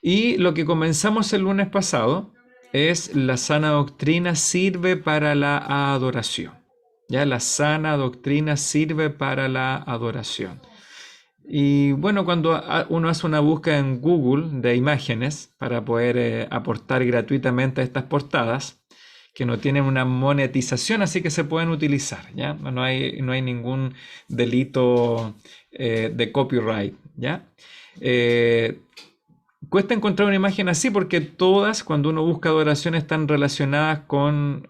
Y lo que comenzamos el lunes pasado es la sana doctrina sirve para la adoración. Ya la sana doctrina sirve para la adoración. Y bueno, cuando uno hace una búsqueda en Google de imágenes para poder aportar gratuitamente a estas portadas, que no tienen una monetización, así que se pueden utilizar, ¿ya? No hay ningún delito de copyright, ¿ya? Eh, Cuesta encontrar una imagen así porque todas, cuando uno busca adoración, están relacionadas con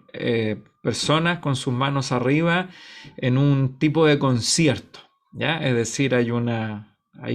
personas con sus manos arriba en un tipo de concierto, ¿ya? Es decir, hay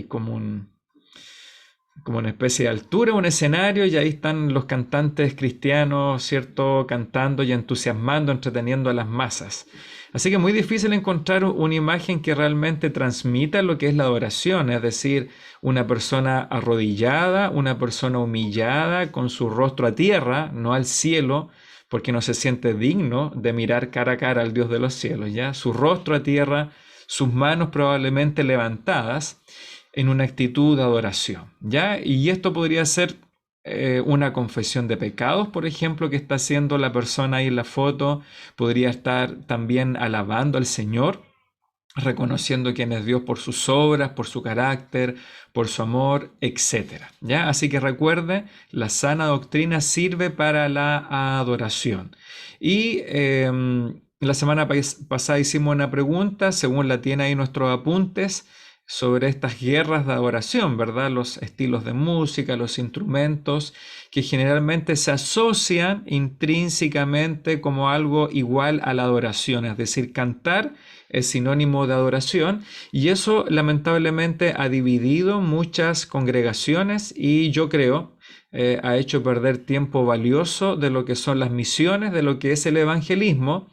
como una especie de altura, un escenario, y ahí están los cantantes cristianos, ¿cierto? Cantando y entusiasmando, entreteniendo a las masas. Así que es muy difícil encontrar una imagen que realmente transmita lo que es la adoración, es decir, una persona arrodillada, una persona humillada, con su rostro a tierra, no al cielo, porque no se siente digno de mirar cara a cara al Dios de los cielos, ¿ya? Su rostro a tierra, sus manos probablemente levantadas en una actitud de adoración, ¿ya? Y esto podría ser una confesión de pecados, por ejemplo, que está haciendo la persona ahí en la foto. Podría estar también alabando al Señor, reconociendo quién es Dios por sus obras, por su carácter, por su amor, etcétera, ¿ya? Así que recuerde, la sana doctrina sirve para la adoración. Y la semana pasada hicimos una pregunta, según la tiene ahí nuestros apuntes, sobre estas guerras de adoración, ¿verdad? Los estilos de música, los instrumentos, que generalmente se asocian intrínsecamente como algo igual a la adoración, es decir, cantar es sinónimo de adoración, y eso lamentablemente ha dividido muchas congregaciones y yo creo ha hecho perder tiempo valioso de lo que son las misiones, de lo que es el evangelismo,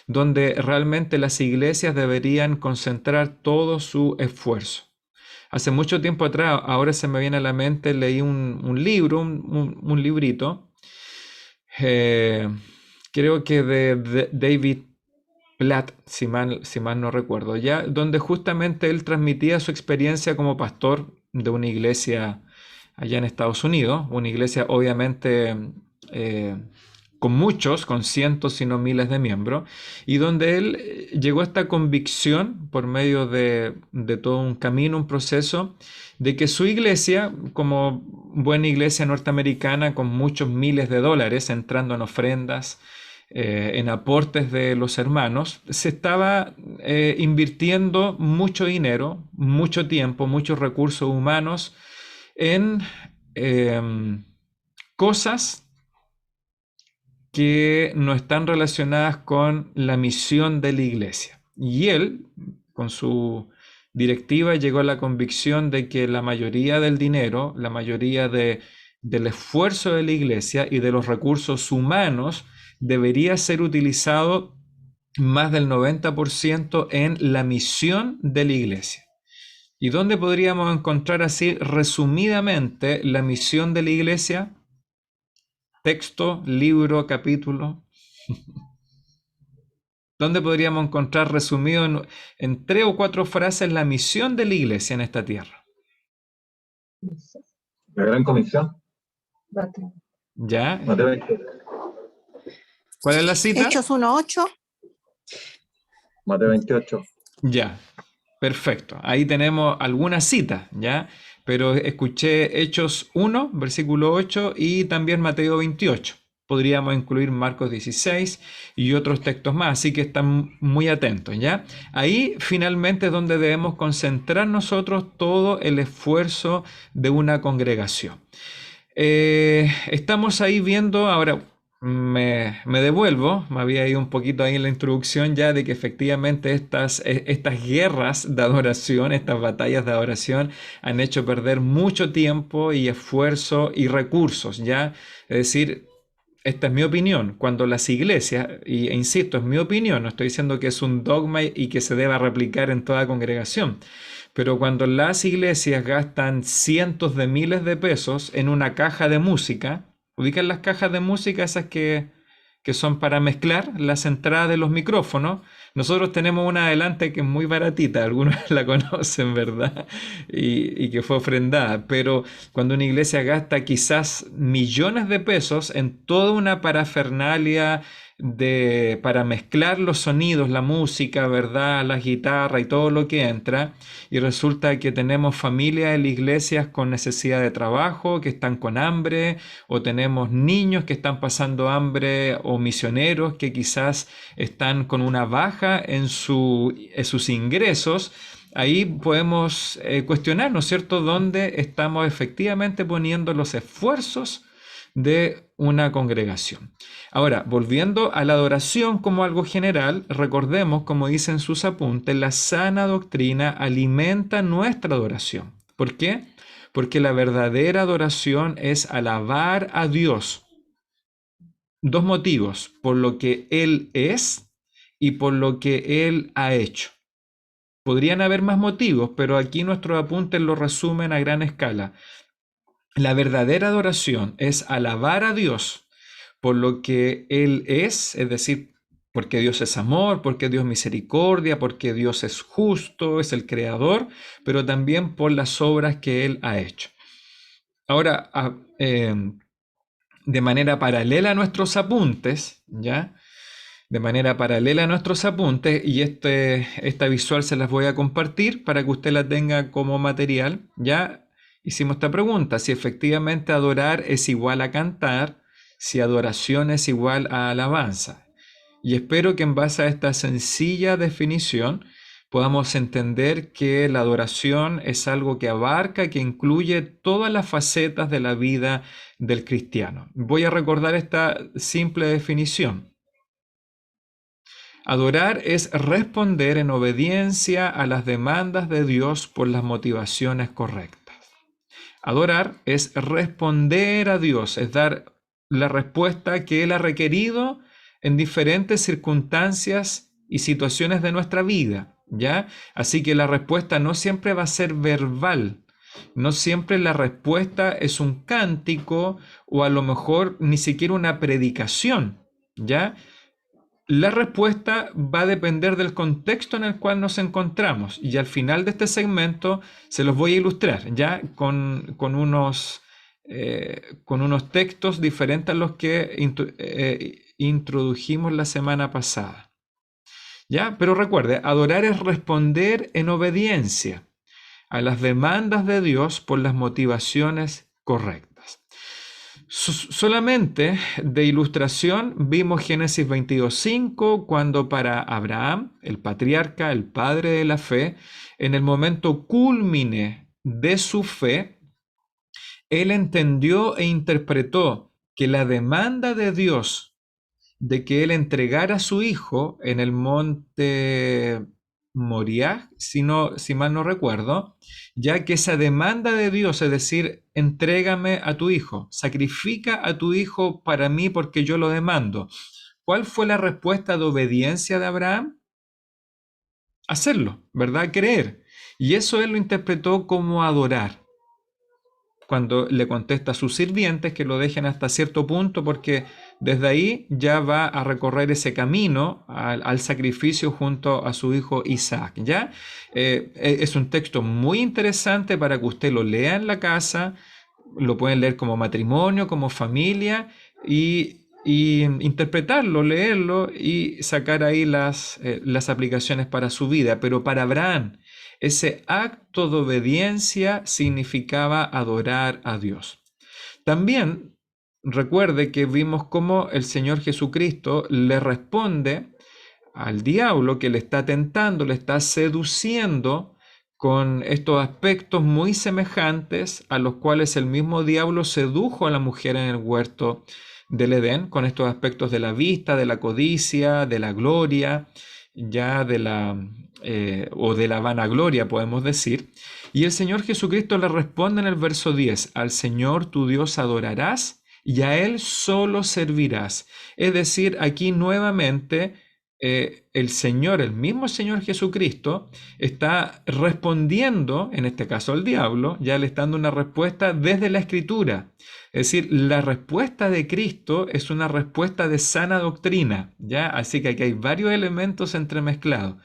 donde realmente las iglesias deberían concentrar todo su esfuerzo. Hace mucho tiempo atrás, ahora se me viene a la mente, leí un libro, un librito, eh, creo que de David Platt, si mal no recuerdo, ya, donde justamente él transmitía su experiencia como pastor de una iglesia allá en Estados Unidos, una iglesia obviamente eh, con cientos, si no miles de miembros, y donde él llegó a esta convicción por medio de todo un camino, un proceso, de que su iglesia, como buena iglesia norteamericana, con muchos miles de dólares entrando en ofrendas, en aportes de los hermanos, se estaba invirtiendo mucho dinero, mucho tiempo, muchos recursos humanos en eh, cosas que no están relacionadas con la misión de la iglesia. Y él, con su directiva, llegó a la convicción de que la mayoría del dinero, la mayoría del esfuerzo de la iglesia y de los recursos humanos debería ser utilizado más del 90% en la misión de la iglesia. ¿Y dónde podríamos encontrar así resumidamente la misión de la iglesia? Texto, libro, capítulo. ¿Dónde podríamos encontrar resumido en 3 o 4 frases la misión de la iglesia en esta tierra? La gran comisión. ¿Ya? Mateo 28. ¿Cuál es la cita? Hechos 1:8. Mateo 28. Ya, perfecto. Ahí tenemos algunas citas, ¿ya? Pero escuché Hechos 1, versículo 8 y también Mateo 28. Podríamos incluir Marcos 16 y otros textos más, así que están muy atentos, ¿ya? Ahí finalmente es donde debemos concentrar nosotros todo el esfuerzo de una congregación. Estamos ahí viendo, ahora me devuelvo, me había ido un poquito ahí en la introducción ya de que efectivamente estas guerras de adoración, estas batallas de adoración han hecho perder mucho tiempo y esfuerzo y recursos, ¿ya? Es decir, esta es mi opinión. Cuando las iglesias, e insisto, es mi opinión, no estoy diciendo que es un dogma y que se deba replicar en toda congregación, pero cuando las iglesias gastan cientos de miles de pesos en una caja de música, ubican las cajas de música, esas que que son para mezclar las entradas de los micrófonos. Nosotros tenemos una adelante que es muy baratita, algunos la conocen, ¿verdad? Y que fue ofrendada, pero cuando una iglesia gasta quizás millones de pesos en toda una parafernalia para mezclar los sonidos, la música, ¿verdad? La guitarra y todo lo que entra, y resulta que tenemos familias en las iglesias con necesidad de trabajo, que están con hambre, o tenemos niños que están pasando hambre, o misioneros que quizás están con una baja en sus ingresos. Ahí podemos cuestionar, ¿no es cierto?, dónde estamos efectivamente poniendo los esfuerzos de una congregación. Ahora, volviendo a la adoración como algo general, recordemos, como dicen sus apuntes, la sana doctrina alimenta nuestra adoración. ¿Por qué? Porque la verdadera adoración es alabar a Dios. Dos motivos: por lo que Él es y por lo que Él ha hecho. Podrían haber más motivos, pero aquí nuestros apuntes lo resumen a gran escala. La verdadera adoración es alabar a Dios por lo que Él es decir, porque Dios es amor, porque Dios es misericordia, porque Dios es justo, es el creador, pero también por las obras que Él ha hecho. Ahora, de manera paralela a nuestros apuntes, ¿ya? De manera paralela a nuestros apuntes, y esta visual se las voy a compartir para que usted la tenga como material. Ya hicimos esta pregunta: si efectivamente adorar es igual a cantar, si adoración es igual a alabanza. Y espero que en base a esta sencilla definición podamos entender que la adoración es algo que abarca, que incluye todas las facetas de la vida del cristiano. Voy a recordar esta simple definición. Adorar es responder en obediencia a las demandas de Dios por las motivaciones correctas. Adorar es responder a Dios, es dar la respuesta que Él ha requerido en diferentes circunstancias y situaciones de nuestra vida, ¿ya? Así que la respuesta no siempre va a ser verbal, no siempre la respuesta es un cántico o a lo mejor ni siquiera una predicación, ¿ya? La respuesta va a depender del contexto en el cual nos encontramos, y al final de este segmento se los voy a ilustrar ya con unos textos diferentes a los que introdujimos la semana pasada. ¿Ya? Pero recuerde, adorar es responder en obediencia a las demandas de Dios por las motivaciones correctas. Solamente de ilustración vimos Génesis 22:5, cuando para Abraham, el patriarca, el padre de la fe, en el momento cúlmine de su fe, él entendió e interpretó que la demanda de Dios de que él entregara a su hijo en el monte Moriah, si mal no recuerdo, ya que esa demanda de Dios, es decir, entrégame a tu hijo, sacrifica a tu hijo para mí porque yo lo demando. ¿Cuál fue la respuesta de obediencia de Abraham? Hacerlo, ¿verdad? Creer. Y eso él lo interpretó como adorar, cuando le contesta a sus sirvientes que lo dejen hasta cierto punto, porque desde ahí ya va a recorrer ese camino al sacrificio junto a su hijo Isaac, ¿ya? Es un texto muy interesante para que usted lo lea en la casa, lo pueden leer como matrimonio, como familia, y interpretarlo, leerlo y sacar ahí las aplicaciones para su vida. Pero para Abraham, ese acto de obediencia significaba adorar a Dios. También recuerde que vimos cómo el Señor Jesucristo le responde al diablo que le está tentando, le está seduciendo con estos aspectos muy semejantes a los cuales el mismo diablo sedujo a la mujer en el huerto del Edén, con estos aspectos de la vista, de la codicia, de la gloria, ya de la vanagloria, podemos decir. Y el Señor Jesucristo le responde en el verso 10: al Señor tu Dios adorarás y a Él solo servirás. Es decir, aquí nuevamente el Señor, el mismo Señor Jesucristo, está respondiendo, en este caso al diablo, ya le está dando una respuesta desde la Escritura. Es decir, la respuesta de Cristo es una respuesta de sana doctrina, ¿ya? Así que aquí hay varios elementos entremezclados.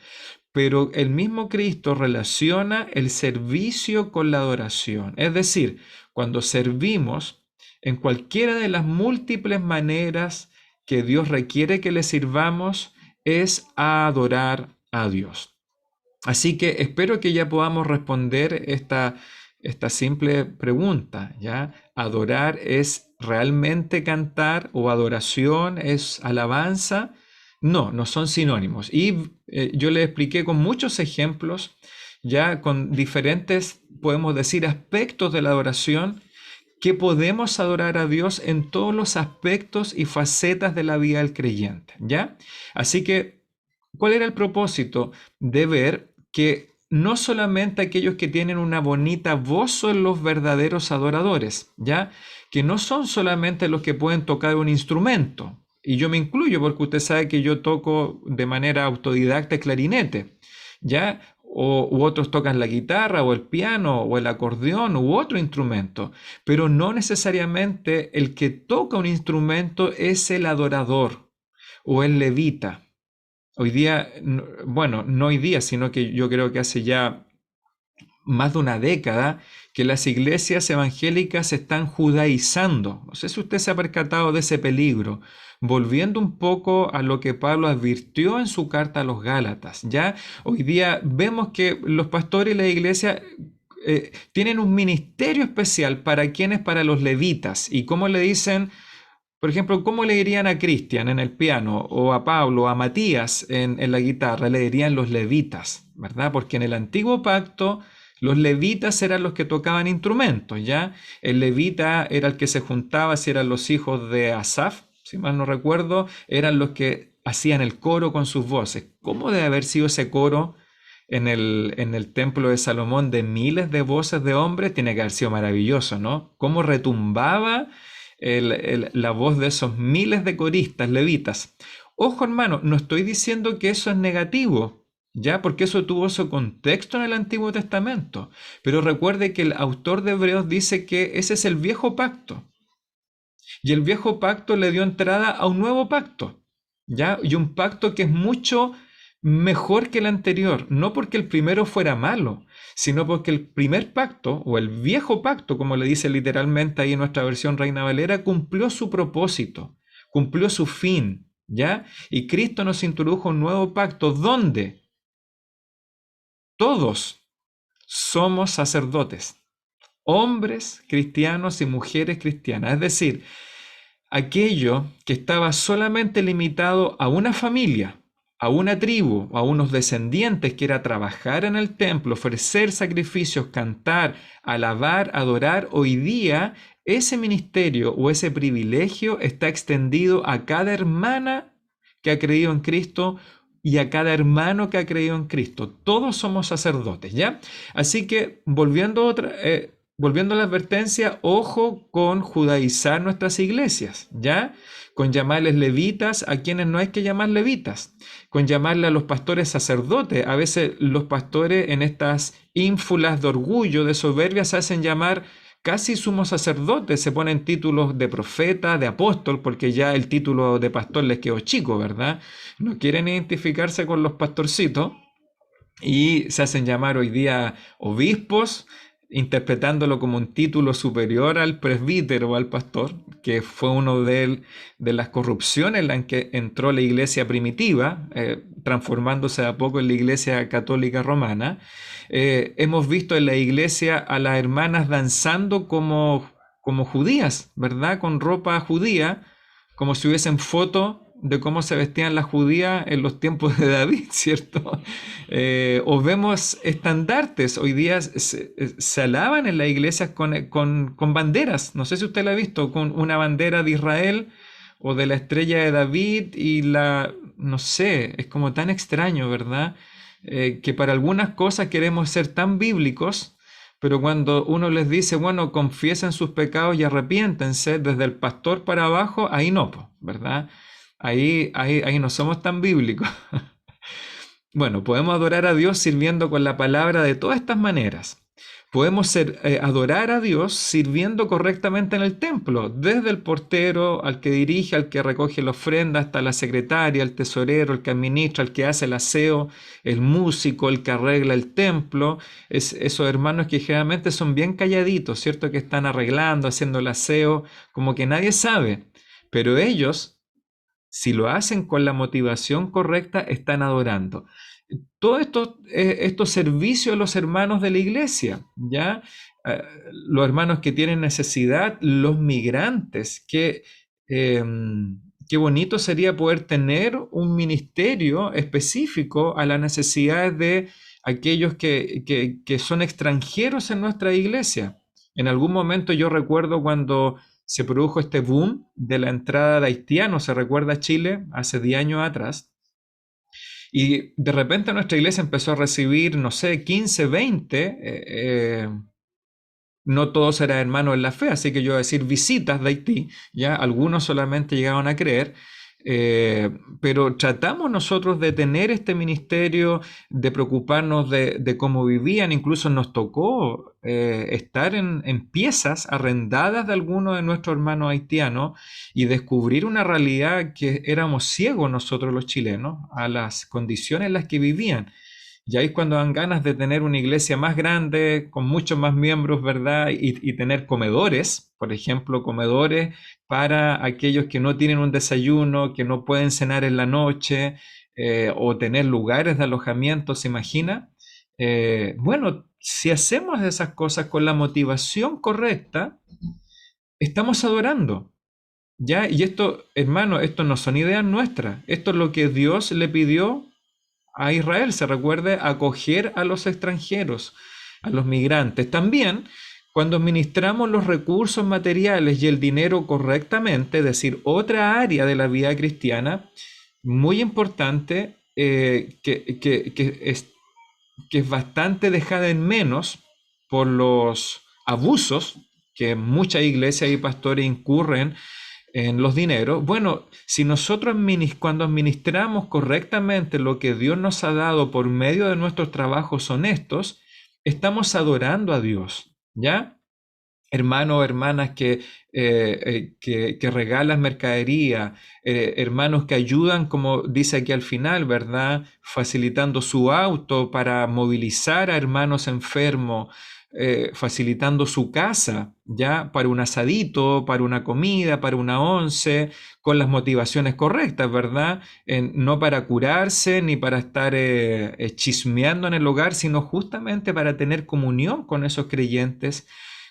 Pero el mismo Cristo relaciona el servicio con la adoración. Es decir, cuando servimos en cualquiera de las múltiples maneras que Dios requiere que le sirvamos, es a adorar a Dios. Así que espero que ya podamos responder esta simple pregunta, ¿ya? ¿Adorar es realmente cantar o adoración es alabanza? No, no son sinónimos. Y yo le expliqué con muchos ejemplos, ya con diferentes, podemos decir, aspectos de la adoración, que podemos adorar a Dios en todos los aspectos y facetas de la vida del creyente, ¿ya? Así que, ¿cuál era el propósito? De ver que no solamente aquellos que tienen una bonita voz son los verdaderos adoradores, ¿ya? Que no son solamente los que pueden tocar un instrumento. Y yo me incluyo porque usted sabe que yo toco de manera autodidacta el clarinete, ¿ya? U otros tocan la guitarra o el piano o el acordeón u otro instrumento, pero no necesariamente el que toca un instrumento es el adorador o el levita. Hoy día, bueno, no hoy día, sino que yo creo que hace ya más de una década que las iglesias evangélicas se están judaizando. No sé si usted se ha percatado de ese peligro, volviendo un poco a lo que Pablo advirtió en su carta a los Gálatas. Ya hoy día vemos que los pastores y la iglesia tienen un ministerio especial para quienes, para los levitas. Y cómo le dicen, por ejemplo, ¿cómo le dirían a Cristian en el piano o a Pablo o a Matías en la guitarra? Le dirían los levitas, ¿verdad? Porque en el antiguo pacto los levitas eran los que tocaban instrumentos, ¿ya? El levita era el que se juntaba, si eran los hijos de Asaf, si mal no recuerdo, eran los que hacían el coro con sus voces. ¿Cómo debe haber sido ese coro en el templo de Salomón de miles de voces de hombres? Tiene que haber sido maravilloso, ¿no? ¿Cómo retumbaba la voz de esos miles de coristas levitas? Ojo, hermano, no estoy diciendo que eso es negativo, ya, porque eso tuvo su contexto en el Antiguo Testamento. Pero recuerde que el autor de Hebreos dice que ese es el viejo pacto. Y el viejo pacto le dio entrada a un nuevo pacto, ¿ya? Y un pacto que es mucho mejor que el anterior, no porque el primero fuera malo, sino porque el primer pacto, o el viejo pacto, como le dice literalmente ahí en nuestra versión Reina Valera, cumplió su propósito, cumplió su fin, ¿ya? Y Cristo nos introdujo un nuevo pacto donde todos somos sacerdotes, hombres cristianos y mujeres cristianas, es decir, aquello que estaba solamente limitado a una familia, a una tribu, a unos descendientes, que era trabajar en el templo, ofrecer sacrificios, cantar, alabar, adorar. Hoy día ese ministerio o ese privilegio está extendido a cada hermana que ha creído en Cristo y a cada hermano que ha creído en Cristo. Todos somos sacerdotes, ¿ya? Así que volviendo a la advertencia, ojo con judaizar nuestras iglesias, ¿ya? Con llamarles levitas a quienes no hay que llamar levitas, con llamarle a los pastores sacerdotes. A veces los pastores en estas ínfulas de orgullo, de soberbia, se hacen llamar casi sumos sacerdotes, se ponen títulos de profeta, de apóstol, porque ya el título de pastor les quedó chico, ¿verdad? No quieren identificarse con los pastorcitos y se hacen llamar hoy día obispos, interpretándolo como un título superior al presbítero o al pastor, que fue uno de las corrupciones en la que entró la iglesia primitiva, transformándose a poco en la iglesia católica romana. Hemos visto en la iglesia a las hermanas danzando como judías, ¿verdad? Con ropa judía, como si hubiesen foto de cómo se vestían las judías en los tiempos de David, ¿cierto? O vemos estandartes, hoy día se alaban en las iglesias con banderas, no sé si usted la ha visto, con una bandera de Israel o de la estrella de David no sé, es como tan extraño, ¿verdad? Que para algunas cosas queremos ser tan bíblicos, pero cuando uno les dice, bueno, confiesen sus pecados y arrepiéntense desde el pastor para abajo, ahí no, ¿verdad? Ahí no somos tan bíblicos. Bueno, podemos adorar a Dios sirviendo con la palabra de todas estas maneras. Podemos adorar a Dios sirviendo correctamente en el templo, desde el portero, al que dirige, al que recoge la ofrenda, hasta la secretaria, el tesorero, el que administra, el que hace el aseo, el músico, el que arregla el templo. Esos hermanos que generalmente son bien calladitos, ¿cierto? Que están arreglando, haciendo el aseo, como que nadie sabe. Pero ellos, si lo hacen con la motivación correcta, están adorando. Todos estos servicios a los hermanos de la iglesia, ¿ya? Los hermanos que tienen necesidad, los migrantes, eh, qué bonito sería poder tener un ministerio específico a las necesidades de aquellos que son extranjeros en nuestra iglesia. En algún momento yo recuerdo cuando se produjo este boom de la entrada de haitianos, se recuerda a Chile, hace 10 años atrás, y de repente nuestra iglesia empezó a recibir, no sé, 15, 20, no todos eran hermanos en la fe, así que yo voy a decir visitas de Haití, ya algunos solamente llegaron a creer, pero tratamos nosotros de tener este ministerio, de preocuparnos de cómo vivían, incluso nos tocó estar en piezas arrendadas de algunos de nuestros hermanos haitianos y descubrir una realidad que éramos ciegos nosotros los chilenos a las condiciones en las que vivían. Y ahí es cuando dan ganas de tener una iglesia más grande, con muchos más miembros, ¿verdad? Y tener comedores, por ejemplo, comedores para aquellos que no tienen un desayuno, que no pueden cenar en la noche, o tener lugares de alojamiento, ¿se imagina? Bueno, si hacemos esas cosas con la motivación correcta, estamos adorando. ¿Ya? Y esto, hermano, esto no son ideas nuestras, esto es lo que Dios le pidió a Israel, se recuerde, acoger a los extranjeros, a los migrantes. También, cuando administramos los recursos materiales y el dinero correctamente, es decir, otra área de la vida cristiana, muy importante, que es bastante dejada en menos por los abusos que muchas iglesias y pastores incurren en los dineros. Bueno, si nosotros cuando administramos correctamente lo que Dios nos ha dado por medio de nuestros trabajos honestos, estamos adorando a Dios, ¿ya? Hermanos o hermanas que regalan mercadería, hermanos que ayudan, como dice aquí al final, ¿verdad? Facilitando su auto para movilizar a hermanos enfermos, facilitando su casa, ¿ya? Para un asadito, para una comida, para una once, con las motivaciones correctas, ¿verdad? No para curarse ni para estar chismeando en el hogar, sino justamente para tener comunión con esos creyentes.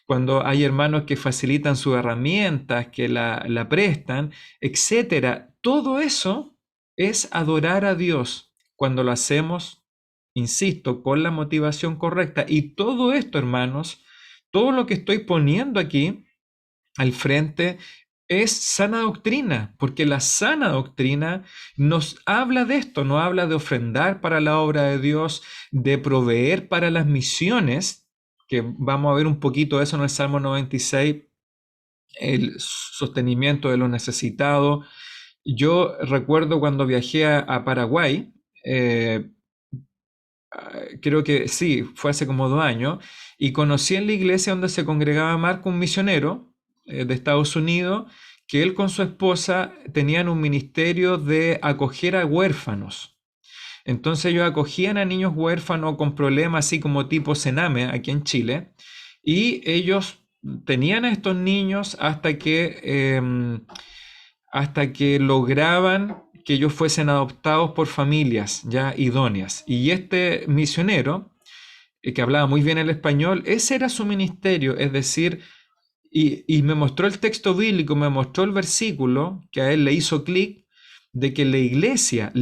Cuando hay hermanos que facilitan sus herramientas, que la prestan, etcétera. Todo eso es adorar a Dios cuando lo hacemos, insisto, con la motivación correcta. Y todo esto, hermanos, todo lo que estoy poniendo aquí al frente es sana doctrina, porque la sana doctrina nos habla de esto, nos habla de ofrendar para la obra de Dios, de proveer para las misiones, que vamos a ver un poquito de eso en el Salmo 96, el sostenimiento de los necesitados. Yo recuerdo cuando viajé a Paraguay, creo que sí, fue hace como 2 años, y conocí en la iglesia donde se congregaba Marco, un misionero de Estados Unidos, que él con su esposa tenían un ministerio de acoger a huérfanos. Entonces ellos acogían a niños huérfanos con problemas así como tipo Sename aquí en Chile, y ellos tenían a estos niños hasta que lograban que ellos fuesen adoptados por familias ya idóneas. Y este misionero, que hablaba muy bien el español, ese era su ministerio, es decir, y me mostró el texto bíblico, me mostró el versículo que a él le hizo clic, de que la iglesia,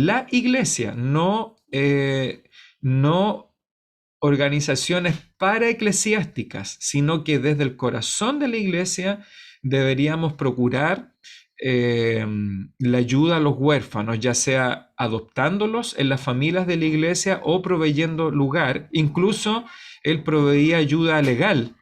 no organizaciones paraeclesiásticas, sino que desde el corazón de la iglesia deberíamos procurar la ayuda a los huérfanos, ya sea adoptándolos en las familias de la iglesia o proveyendo lugar. Incluso él proveía ayuda legal,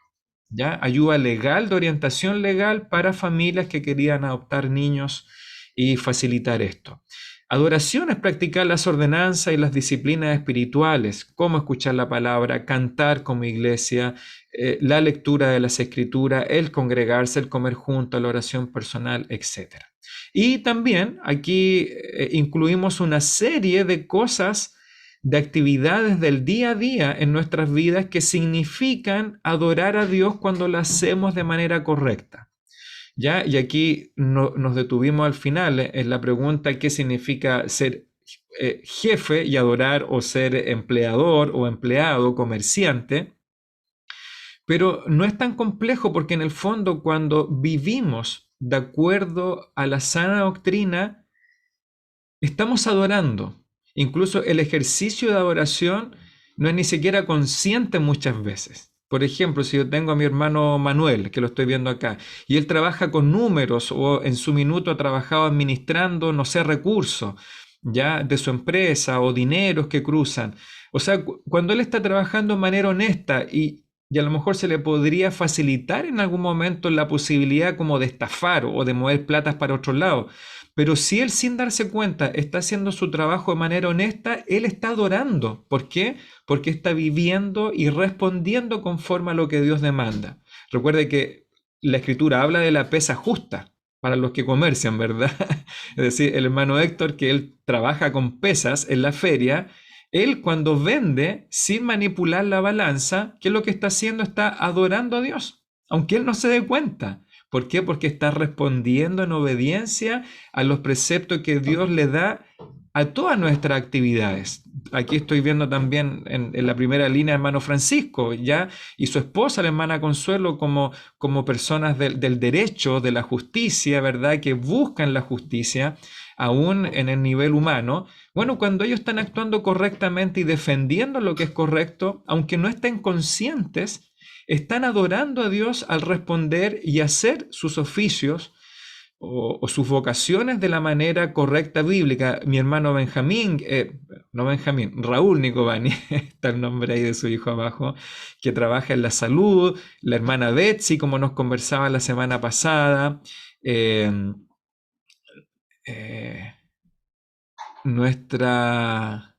¿ya? Ayuda legal, de orientación legal para familias que querían adoptar niños y facilitar esto. Adoración es practicar las ordenanzas y las disciplinas espirituales, como escuchar la palabra, cantar como iglesia, la lectura de las escrituras, el congregarse, el comer junto, la oración personal, etc. Y también aquí incluimos una serie de cosas, de actividades del día a día en nuestras vidas que significan adorar a Dios cuando lo hacemos de manera correcta. ¿Ya? Y aquí nos detuvimos al final en la pregunta qué significa ser jefe y adorar, o ser empleador o empleado, comerciante. Pero no es tan complejo, porque en el fondo, cuando vivimos de acuerdo a la sana doctrina, estamos adorando. Incluso el ejercicio de adoración no es ni siquiera consciente muchas veces. Por ejemplo, si yo tengo a mi hermano Manuel, que lo estoy viendo acá, y él trabaja con números, o en su minuto ha trabajado administrando, no sé, recursos, ya, de su empresa, o dineros que cruzan. O sea, cuando él está trabajando de manera honesta, y a lo mejor se le podría facilitar en algún momento la posibilidad como de estafar o de mover platas para otro lado. Pero si él, sin darse cuenta, está haciendo su trabajo de manera honesta, él está adorando. ¿Por qué? Porque está viviendo y respondiendo conforme a lo que Dios demanda. Recuerde que la Escritura habla de la pesa justa para los que comercian, ¿verdad? Es decir, el hermano Héctor, que él trabaja con pesas en la feria, él, cuando vende sin manipular la balanza, ¿qué es lo que está haciendo? Está adorando a Dios, aunque él no se dé cuenta. ¿Por qué? Porque está respondiendo en obediencia a los preceptos que Dios le da a todas nuestras actividades. Aquí estoy viendo también en la primera línea, hermano Francisco, ya, y su esposa, la hermana Consuelo, como personas del derecho, de la justicia, ¿verdad? Que buscan la justicia, aún en el nivel humano. Bueno, cuando ellos están actuando correctamente y defendiendo lo que es correcto, aunque no estén conscientes, están adorando a Dios al responder y hacer sus oficios o sus vocaciones de la manera correcta bíblica. Mi hermano Benjamín, no Benjamín, Raúl Nicobani, está el nombre ahí de su hijo abajo, que trabaja en la salud, la hermana Betsy, como nos conversaba la semana pasada, nuestra...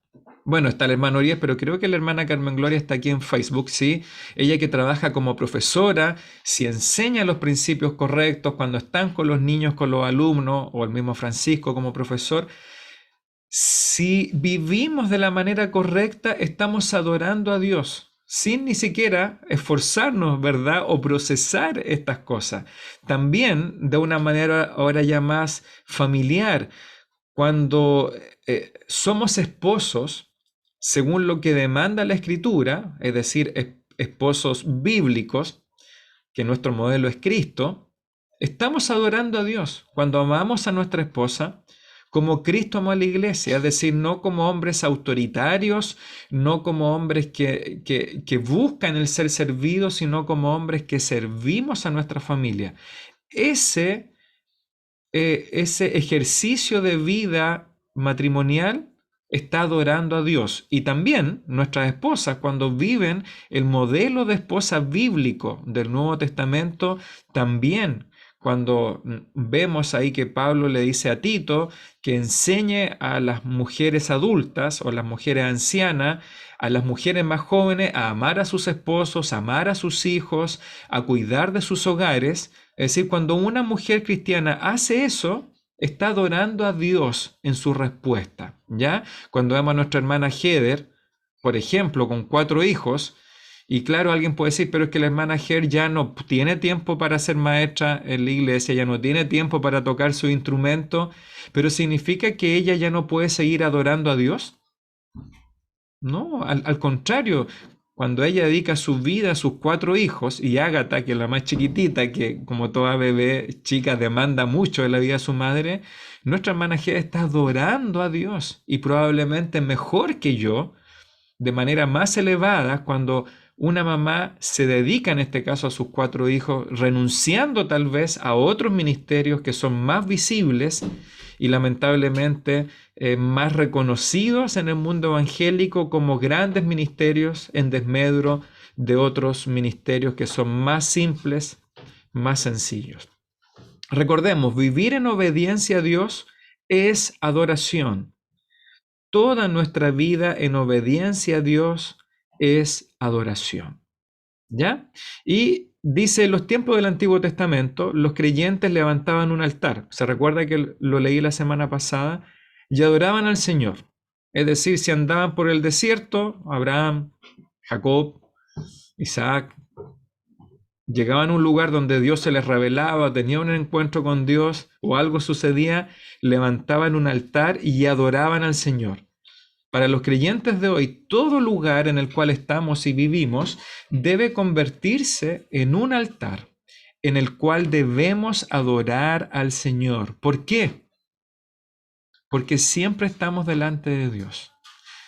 Bueno, está el hermano Urias, pero creo que la hermana Carmen Gloria está aquí en Facebook, ¿sí? Ella, que trabaja como profesora, si enseña los principios correctos cuando están con los niños, con los alumnos, o el mismo Francisco como profesor, si vivimos de la manera correcta, estamos adorando a Dios, sin ni siquiera esforzarnos, ¿verdad? O procesar estas cosas. También de una manera ahora ya más familiar, cuando somos esposos, según lo que demanda la Escritura, es decir, esposos bíblicos, que nuestro modelo es Cristo, estamos adorando a Dios cuando amamos a nuestra esposa como Cristo amó a la iglesia, es decir, no como hombres autoritarios, no como hombres que buscan el ser servidos, sino como hombres que servimos a nuestra familia. Ese ejercicio de vida matrimonial está adorando a Dios. Y también nuestras esposas, cuando viven el modelo de esposa bíblico del Nuevo Testamento, también cuando vemos ahí que Pablo le dice a Tito que enseñe a las mujeres adultas o las mujeres ancianas, a las mujeres más jóvenes, a amar a sus esposos, a amar a sus hijos, a cuidar de sus hogares. Es decir, cuando una mujer cristiana hace eso, está adorando a Dios en su respuesta, ¿ya? Cuando vemos a nuestra hermana Heather, por ejemplo, con 4 hijos, y claro, alguien puede decir, pero es que la hermana Heather ya no tiene tiempo para ser maestra en la iglesia, ya no tiene tiempo para tocar su instrumento, pero ¿significa que ella ya no puede seguir adorando a Dios? No, al contrario, cuando ella dedica su vida a sus 4 hijos, y Ágata, que es la más chiquitita, que como toda bebé chica demanda mucho de la vida de su madre, nuestra hermana Gea está adorando a Dios, y probablemente mejor que yo, de manera más elevada, cuando una mamá se dedica en este caso a sus 4 hijos, renunciando tal vez a otros ministerios que son más visibles y lamentablemente más reconocidos en el mundo evangélico como grandes ministerios, en desmedro de otros ministerios que son más simples, más sencillos. Recordemos, vivir en obediencia a Dios es adoración. Toda nuestra vida en obediencia a Dios es adoración. ¿Ya? Y dice, en los tiempos del Antiguo Testamento, los creyentes levantaban un altar. Se recuerda que lo leí la semana pasada, y adoraban al Señor. Es decir, si andaban por el desierto, Abraham, Jacob, Isaac, llegaban a un lugar donde Dios se les revelaba, tenían un encuentro con Dios o algo sucedía, levantaban un altar y adoraban al Señor. Para los creyentes de hoy, todo lugar en el cual estamos y vivimos debe convertirse en un altar en el cual debemos adorar al Señor. ¿Por qué? Porque siempre estamos delante de Dios.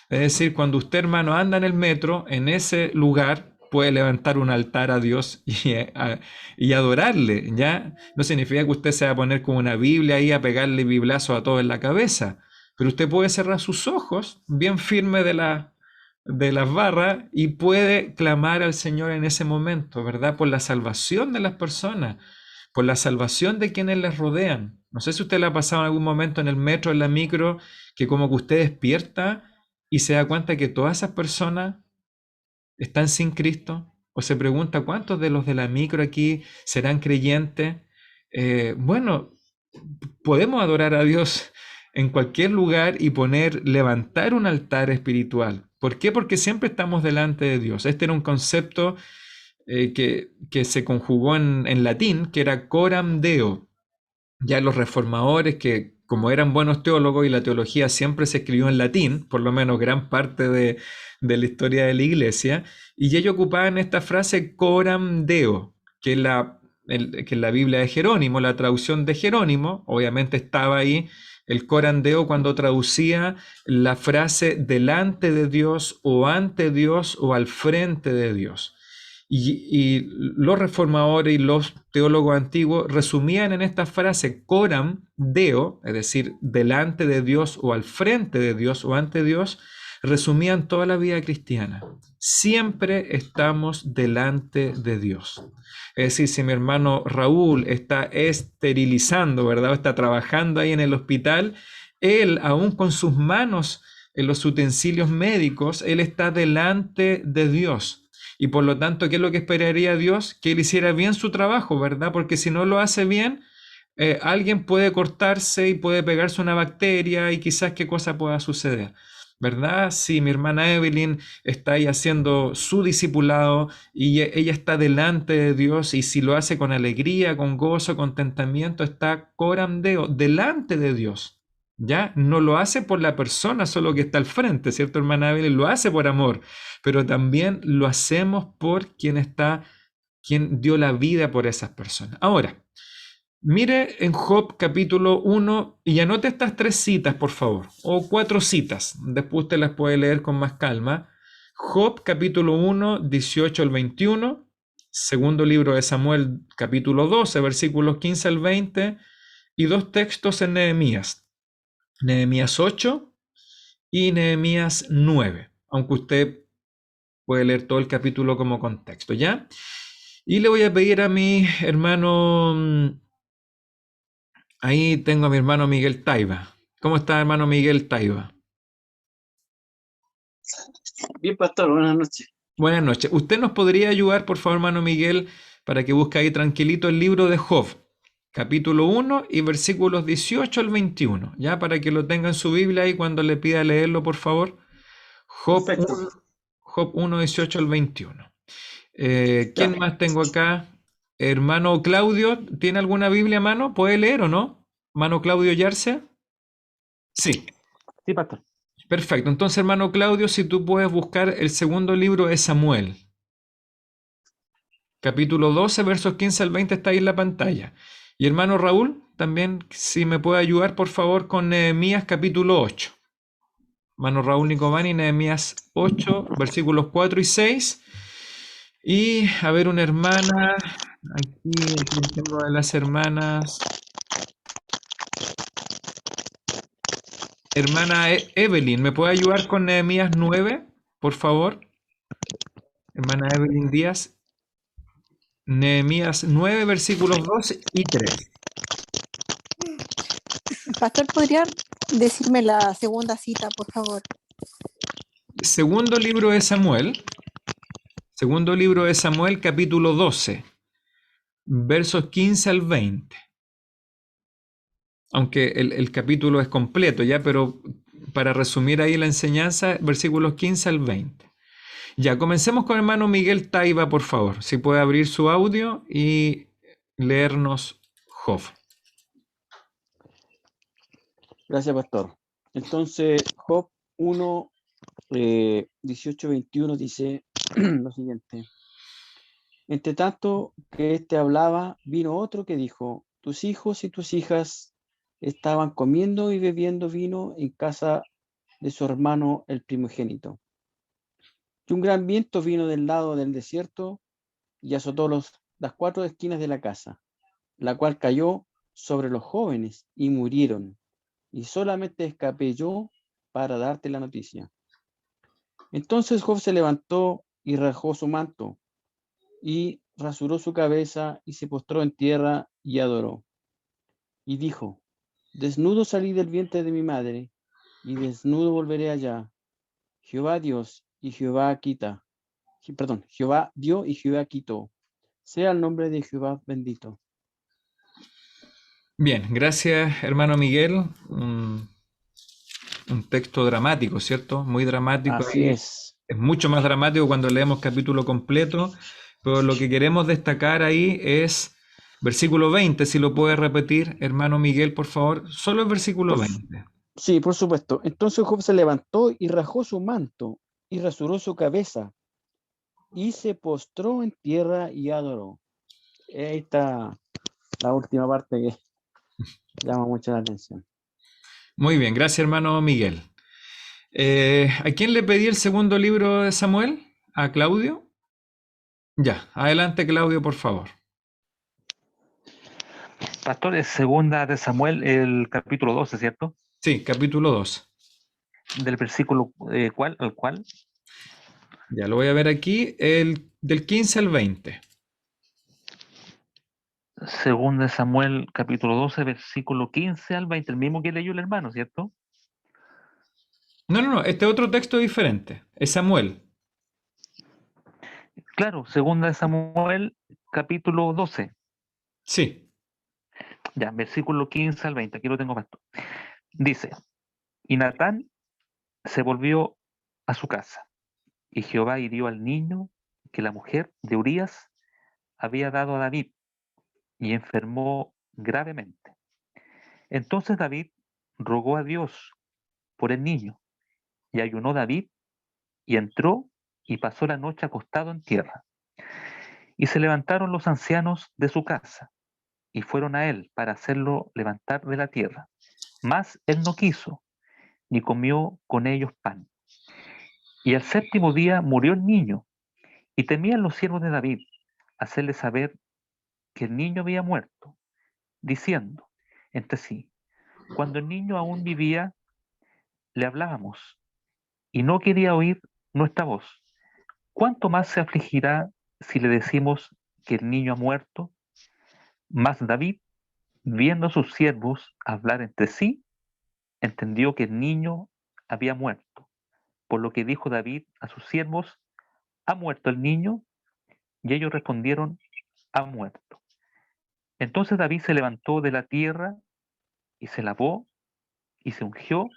Es decir, cuando usted, hermano, anda en el metro, en ese lugar puede levantar un altar a Dios y adorarle, ¿ya? No significa que usted se va a poner con una Biblia ahí a pegarle biblazo a todo en la cabeza, pero usted puede cerrar sus ojos bien firme de las barras y puede clamar al Señor en ese momento, ¿verdad? Por la salvación de las personas, por la salvación de quienes les rodean. No sé si usted le ha pasado en algún momento en el metro, en la micro, que como que usted despierta y se da cuenta que todas esas personas están sin Cristo, o se pregunta cuántos de los de la micro aquí serán creyentes. Bueno, podemos adorar a Dios en cualquier lugar y levantar un altar espiritual. ¿Por qué? Porque siempre estamos delante de Dios. Este era un concepto que se conjugó en latín, que era coram Deo. Ya los reformadores, que como eran buenos teólogos y la teología siempre se escribió en latín, por lo menos gran parte de la historia de la iglesia, y ellos ocupaban esta frase coram Deo, que es la Biblia de Jerónimo, la traducción de Jerónimo, obviamente estaba ahí el coram Deo cuando traducía la frase delante de Dios o ante Dios o al frente de Dios. Y los reformadores y los teólogos antiguos resumían en esta frase coram Deo, es decir, delante de Dios o al frente de Dios o ante Dios, resumían toda la vida cristiana. Siempre estamos delante de Dios. Es decir, si mi hermano Raúl está esterilizando, ¿verdad? O está trabajando ahí en el hospital, él, aún con sus manos en los utensilios médicos, él está delante de Dios. Y por lo tanto, ¿qué es lo que esperaría Dios? Que él hiciera bien su trabajo, ¿verdad? Porque si no lo hace bien, alguien puede cortarse y puede pegarse una bacteria y quizás qué cosa pueda suceder, ¿verdad? Si mi hermana Evelyn está ahí haciendo su discipulado y ella está delante de Dios y si lo hace con alegría, con gozo, contentamiento, está coram Deo, delante de Dios. ¿Ya? No lo hace por la persona solo que está al frente, ¿cierto, hermana Evelyn? Lo hace por amor, pero también lo hacemos por quien dio la vida por esas personas. Ahora, mire en Job capítulo 1 y anote estas 3 citas, por favor, o 4 citas, después usted las puede leer con más calma. Job capítulo 1, 18 al 21, segundo libro de Samuel capítulo 12, versículos 15 al 20, y 2 textos en Nehemías. Nehemías 8 y Nehemías 9, aunque usted puede leer todo el capítulo como contexto, ¿ya? Y le voy a pedir a mi hermano, ahí tengo a mi hermano Miguel Taiba. ¿Cómo está, hermano Miguel Taiba? Bien, pastor, buenas noches. Buenas noches. ¿Usted nos podría ayudar, por favor, hermano Miguel, para que busque ahí tranquilito el libro de Job, capítulo 1 y versículos 18 al 21, ya para que lo tenga en su Biblia ahí cuando le pida leerlo, por favor? Job 1, 18 al 21. ¿Quién más tengo acá? Hermano Claudio, ¿tiene alguna Biblia a mano? ¿Puede leer o no? ¿Hermano Claudio Yarse? Sí. Sí, pastor. Perfecto. Entonces, hermano Claudio, si tú puedes buscar el segundo libro de Samuel. Capítulo 12, versos 15 al 20 está ahí en la pantalla. Y hermano Raúl, también si me puede ayudar, por favor, con Nehemías capítulo 8. Hermano Raúl Nicovani, Nehemías 8, versículos 4 y 6. Y a ver, una hermana, aquí tengo a las hermanas. Hermana Evelyn, ¿me puede ayudar con Nehemías 9, por favor? Hermana Evelyn Díaz. Nehemías 9, versículos 2 y 3. Pastor, ¿podría decirme la segunda cita, por favor? Segundo libro de Samuel, capítulo 12, versos 15 al 20. Aunque el capítulo es completo ya, pero para resumir ahí la enseñanza, versículos 15 al 20. Ya, comencemos con el hermano Miguel Taiba, por favor. Si puede abrir su audio y leernos Job. Gracias, pastor. Entonces, Job 1, 18-21 dice lo siguiente. Entre tanto que éste hablaba, vino otro que dijo, tus hijos y tus hijas estaban comiendo y bebiendo vino en casa de su hermano el primogénito. Y un gran viento vino del lado del desierto y azotó las 4 esquinas de la casa, la cual cayó sobre los jóvenes y murieron. Y solamente escapé yo para darte la noticia. Entonces Job se levantó y rasgó su manto, y rasuró su cabeza, y se postró en tierra y adoró. Y dijo, desnudo salí del vientre de mi madre, y desnudo volveré allá. Jehová Dios y Jehová quita. Jehová dio y Jehová quitó. Sea el nombre de Jehová bendito. Bien, gracias, hermano Miguel. Un texto dramático, ¿cierto? Muy dramático. Así Ahí es. es mucho más dramático cuando leemos capítulo completo, pero lo que queremos destacar ahí es versículo 20, si lo puede repetir, hermano Miguel, por favor. Solo el versículo Por, 20. sí, por supuesto. Entonces Job se levantó y rasgó su manto, y rasuró su cabeza, y se postró en tierra y adoró. Ahí está la última parte que llama mucho la atención. Muy bien, gracias, hermano Miguel. ¿A quién le pedí el segundo libro de Samuel? ¿A Claudio? Ya, adelante, Claudio, por favor. Pastor, es segunda de Samuel, el capítulo 12, ¿cierto? Sí, capítulo 2. Del versículo ¿cuál al cual? Ya lo voy a ver aquí, del 15 al 20. Segunda de Samuel, capítulo 12, versículo 15 al 20, el mismo que leyó el hermano, ¿cierto? No, este otro texto diferente. Es Samuel. Claro, segunda de Samuel, capítulo 12, Sí. ya, versículo 15 al 20, aquí lo tengo, pastor. Dice, y Natán se volvió a su casa, y Jehová hirió al niño que la mujer de Urías había dado a David, y enfermó gravemente. Entonces David rogó a Dios por el niño, y ayunó David, y entró y pasó la noche acostado en tierra. Y se levantaron los ancianos de su casa, y fueron a él para hacerlo levantar de la tierra. Mas él no quiso, ni comió con ellos pan. Y al séptimo día murió el niño, y temían los siervos de David hacerle saber que el niño había muerto, diciendo entre sí, cuando el niño aún vivía, le hablábamos, y no quería oír nuestra voz. ¿Cuánto más se afligirá si le decimos que el niño ha muerto? Mas David, viendo a sus siervos hablar entre sí, entendió que el niño había muerto. Por lo que dijo David a sus siervos, ¿ha muerto el niño? Y ellos respondieron, ha muerto. Entonces David se levantó de la tierra y se lavó y se ungió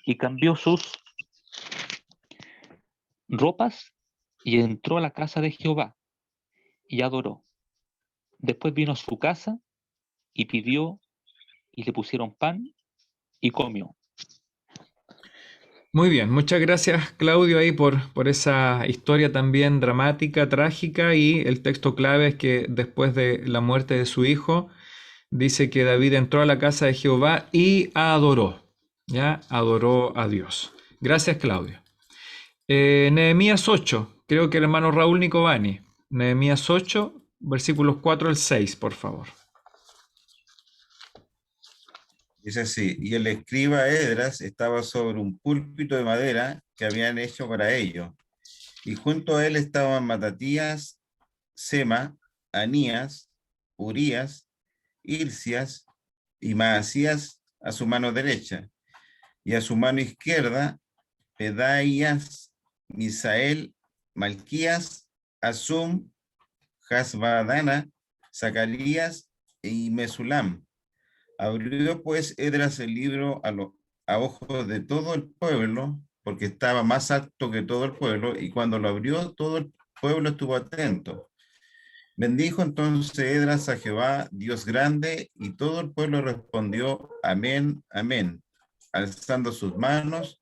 y cambió sus ropas y entró a la casa de Jehová y adoró. Después vino a su casa y pidió y le pusieron pan y comió. Muy bien, muchas gracias, Claudio, ahí por esa historia también dramática, trágica, y el texto clave es que después de la muerte de su hijo, dice que David entró a la casa de Jehová y adoró, ¿ya? Adoró a Dios. Gracias, Claudio. Nehemías 8, creo que el hermano Raúl Nicovani. Nehemías 8, versículos 4 al 6, por favor. Dice así, y el escriba Esdras estaba sobre un púlpito de madera que habían hecho para ello, y junto a él estaban Matatías, Sema, Anías, Urías, Hilcias y Maasías, a su mano derecha, y a su mano izquierda, Pedaías, Misael, Malquías, Asum, Hasbadana, Zacarías y Mesulam. Abrió pues Edras el libro a ojos de todo el pueblo, porque estaba más alto que todo el pueblo, y cuando lo abrió, todo el pueblo estuvo atento. Bendijo entonces Edras a Jehová, Dios grande, y todo el pueblo respondió, amén, amén, alzando sus manos,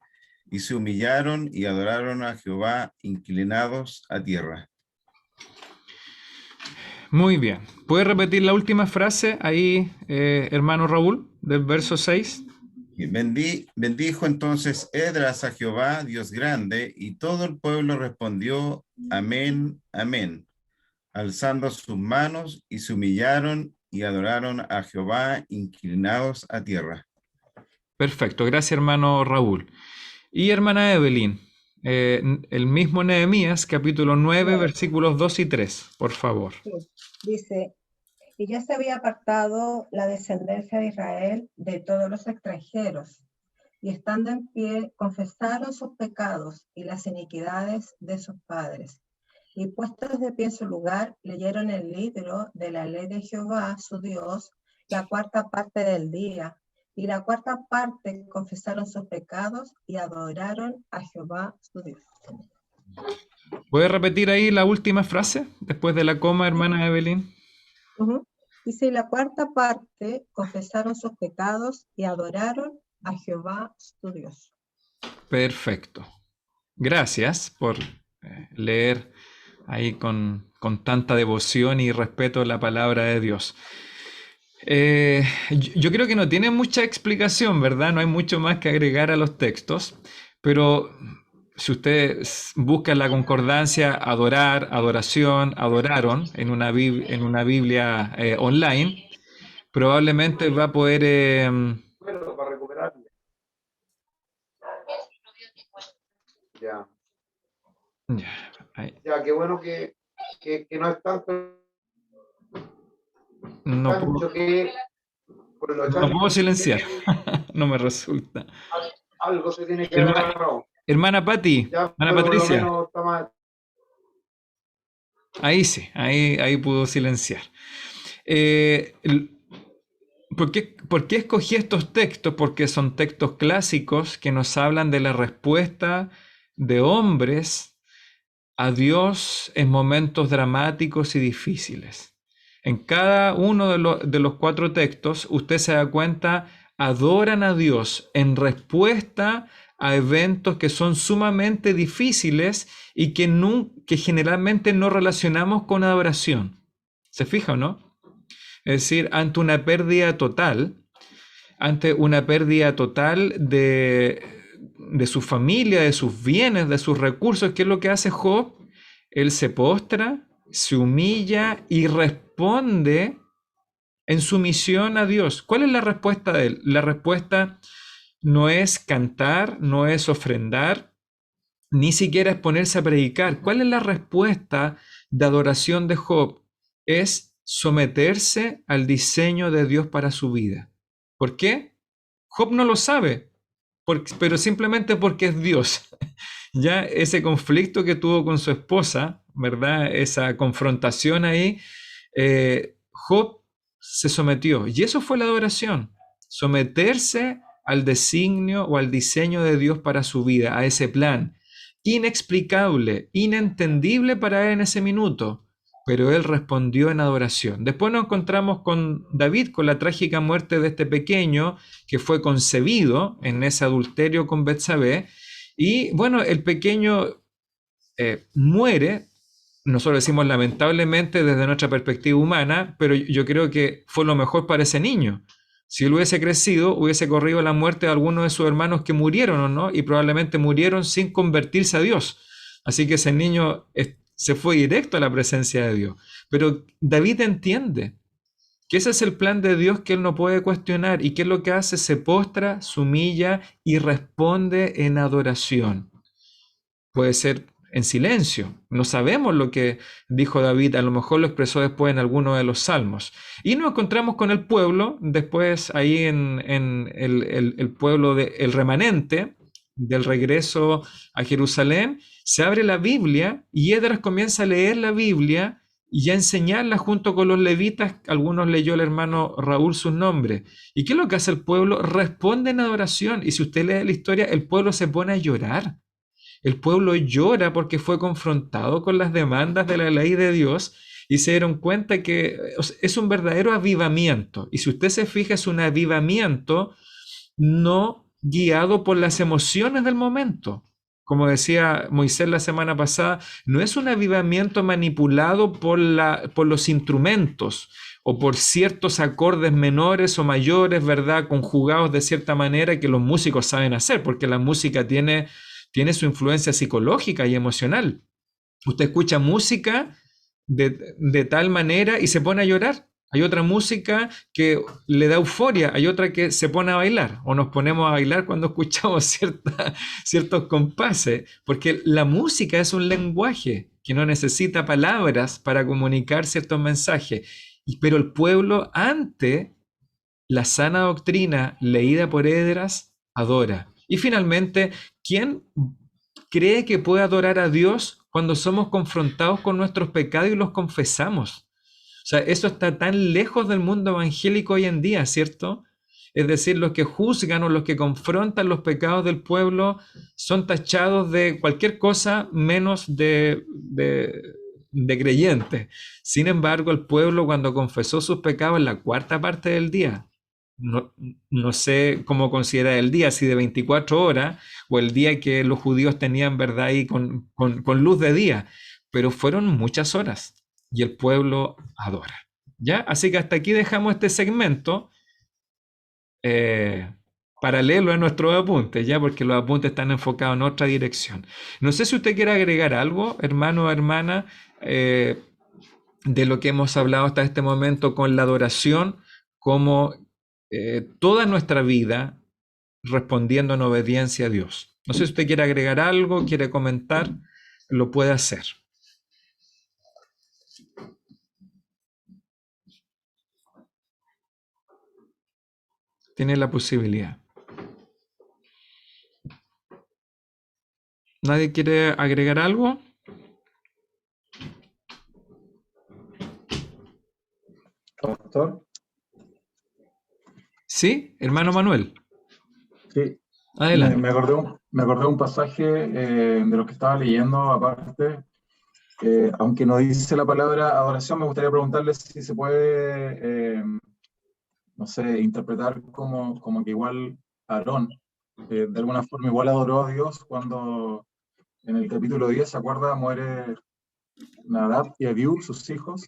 y se humillaron y adoraron a Jehová, inclinados a tierra. Muy bien. ¿Puede repetir la última frase ahí, hermano Raúl, del verso 6? Y bendijo entonces Edras a Jehová, Dios grande, y todo el pueblo respondió, amén, amén, alzando sus manos, y se humillaron y adoraron a Jehová, inclinados a tierra. Perfecto, gracias hermano Raúl. Y hermana Evelyn, el mismo Nehemías, capítulo 9, versículos 2 y 3, por favor. Sí. Dice, y ya se había apartado la descendencia de Israel de todos los extranjeros, y estando en pie, confesaron sus pecados y las iniquidades de sus padres. Y puestos de pie en su lugar, leyeron el libro de la ley de Jehová, su Dios, la cuarta parte del día, y la cuarta parte confesaron sus pecados y adoraron a Jehová, su Dios. ¿Puede repetir ahí la última frase después de la coma, hermana Evelyn? Dice, y la cuarta parte confesaron sus pecados y adoraron a Jehová, su Dios. Perfecto. Gracias por leer ahí con tanta devoción y respeto la palabra de Dios. Yo creo que no tiene mucha explicación, ¿verdad? No hay mucho más que agregar a los textos, pero si ustedes buscan la concordancia adorar, adoración, adoraron en una Biblia online, probablemente va a poder... Bueno, para recuperarle. Ya. Ya, qué bueno que no es tanto No ancho que por lo no puedo silenciar, no me resulta. algo se tiene que agarrar. Hermana Patti, Ya, hermana pero por lo Patricia, menos está más. ahí sí, ahí pudo silenciar. ¿Por qué escogí estos textos? Porque son textos clásicos que nos hablan de la respuesta de hombres a Dios en momentos dramáticos y difíciles. En cada uno de los 4 textos, usted se da cuenta, adoran a Dios en respuesta a eventos que son sumamente difíciles y que generalmente no relacionamos con adoración. ¿Se fija o no? Es decir, ante una pérdida total de su familia, de sus bienes, de sus recursos, ¿qué es lo que hace Job? Él se postra, se humilla y responde en sumisión a Dios. ¿Cuál es la respuesta de él? La respuesta no es cantar, no es ofrendar, ni siquiera es ponerse a predicar. ¿Cuál es la respuesta de adoración de Job? Es someterse al diseño de Dios para su vida. ¿Por qué? Job no lo sabe, pero simplemente porque es Dios. Ya ese conflicto que tuvo con su esposa, ¿verdad? Esa confrontación ahí, Job se sometió. Y eso fue la adoración, someterse al designio o al diseño de Dios para su vida, a ese plan. Inexplicable, inentendible para él en ese minuto, pero él respondió en adoración. Después nos encontramos con David, con la trágica muerte de este pequeño que fue concebido en ese adulterio con Betsabé. Y bueno, el pequeño muere, nosotros decimos lamentablemente desde nuestra perspectiva humana, pero yo creo que fue lo mejor para ese niño. Si él hubiese crecido, hubiese corrido la muerte de algunos de sus hermanos que murieron, ¿o no? Y probablemente murieron sin convertirse a Dios. Así que ese niño se fue directo a la presencia de Dios. Pero David entiende que ese es el plan de Dios que él no puede cuestionar. ¿Y qué es lo que hace? Se postra, se humilla y responde en adoración. Puede ser en silencio. No sabemos lo que dijo David, a lo mejor lo expresó después en alguno de los salmos. Y nos encontramos con el pueblo, después ahí en el pueblo el remanente del regreso a Jerusalén, se abre la Biblia y Esdras comienza a leer la Biblia y a enseñarla junto con los levitas. Algunos leyó el hermano Raúl sus nombres. ¿Y qué es lo que hace el pueblo? Responde en adoración. Y si usted lee la historia, el pueblo se pone a llorar. El pueblo llora porque fue confrontado con las demandas de la ley de Dios y se dieron cuenta que es un verdadero avivamiento. Y si usted se fija, es un avivamiento no guiado por las emociones del momento. Como decía Moisés la semana pasada, no es un avivamiento manipulado por los instrumentos o por ciertos acordes menores o mayores, ¿verdad? Conjugados de cierta manera que los músicos saben hacer, porque la música tiene su influencia psicológica y emocional. Usted escucha música de tal manera y se pone a llorar. Hay otra música que le da euforia, hay otra que se pone a bailar, o nos ponemos a bailar cuando escuchamos ciertos compases, porque la música es un lenguaje que no necesita palabras para comunicar ciertos mensajes. Pero el pueblo, ante la sana doctrina leída por Esdras, adora. Y finalmente, ¿quién cree que puede adorar a Dios cuando somos confrontados con nuestros pecados y los confesamos? O sea, eso está tan lejos del mundo evangélico hoy en día, ¿cierto? Es decir, los que juzgan o los que confrontan los pecados del pueblo son tachados de cualquier cosa menos de creyentes. Sin embargo, el pueblo, cuando confesó sus pecados en la cuarta parte del día, no sé cómo considera el día, si de 24 horas o el día que los judíos tenían, ¿verdad?, ahí con luz de día, pero fueron muchas horas y el pueblo adora. ¿Ya? Así que hasta aquí dejamos este segmento paralelo a nuestros apuntes, ¿ya? Porque los apuntes están enfocados en otra dirección. No sé si usted quiere agregar algo, hermano o hermana, de lo que hemos hablado hasta este momento con la adoración como toda nuestra vida respondiendo en obediencia a Dios. No sé si usted quiere agregar algo, quiere comentar, lo puede hacer. Tiene la posibilidad. ¿Nadie quiere agregar algo? Pastor, Sí, hermano Manuel. sí, Adelante. me acordé un pasaje de lo que estaba leyendo, aparte, aunque no dice la palabra adoración, me gustaría preguntarle si se puede, no sé, interpretar como que igual Aarón, de alguna forma igual adoró a Dios cuando en el capítulo 10, ¿se acuerda? Muere Nadab y Abiú, sus hijos,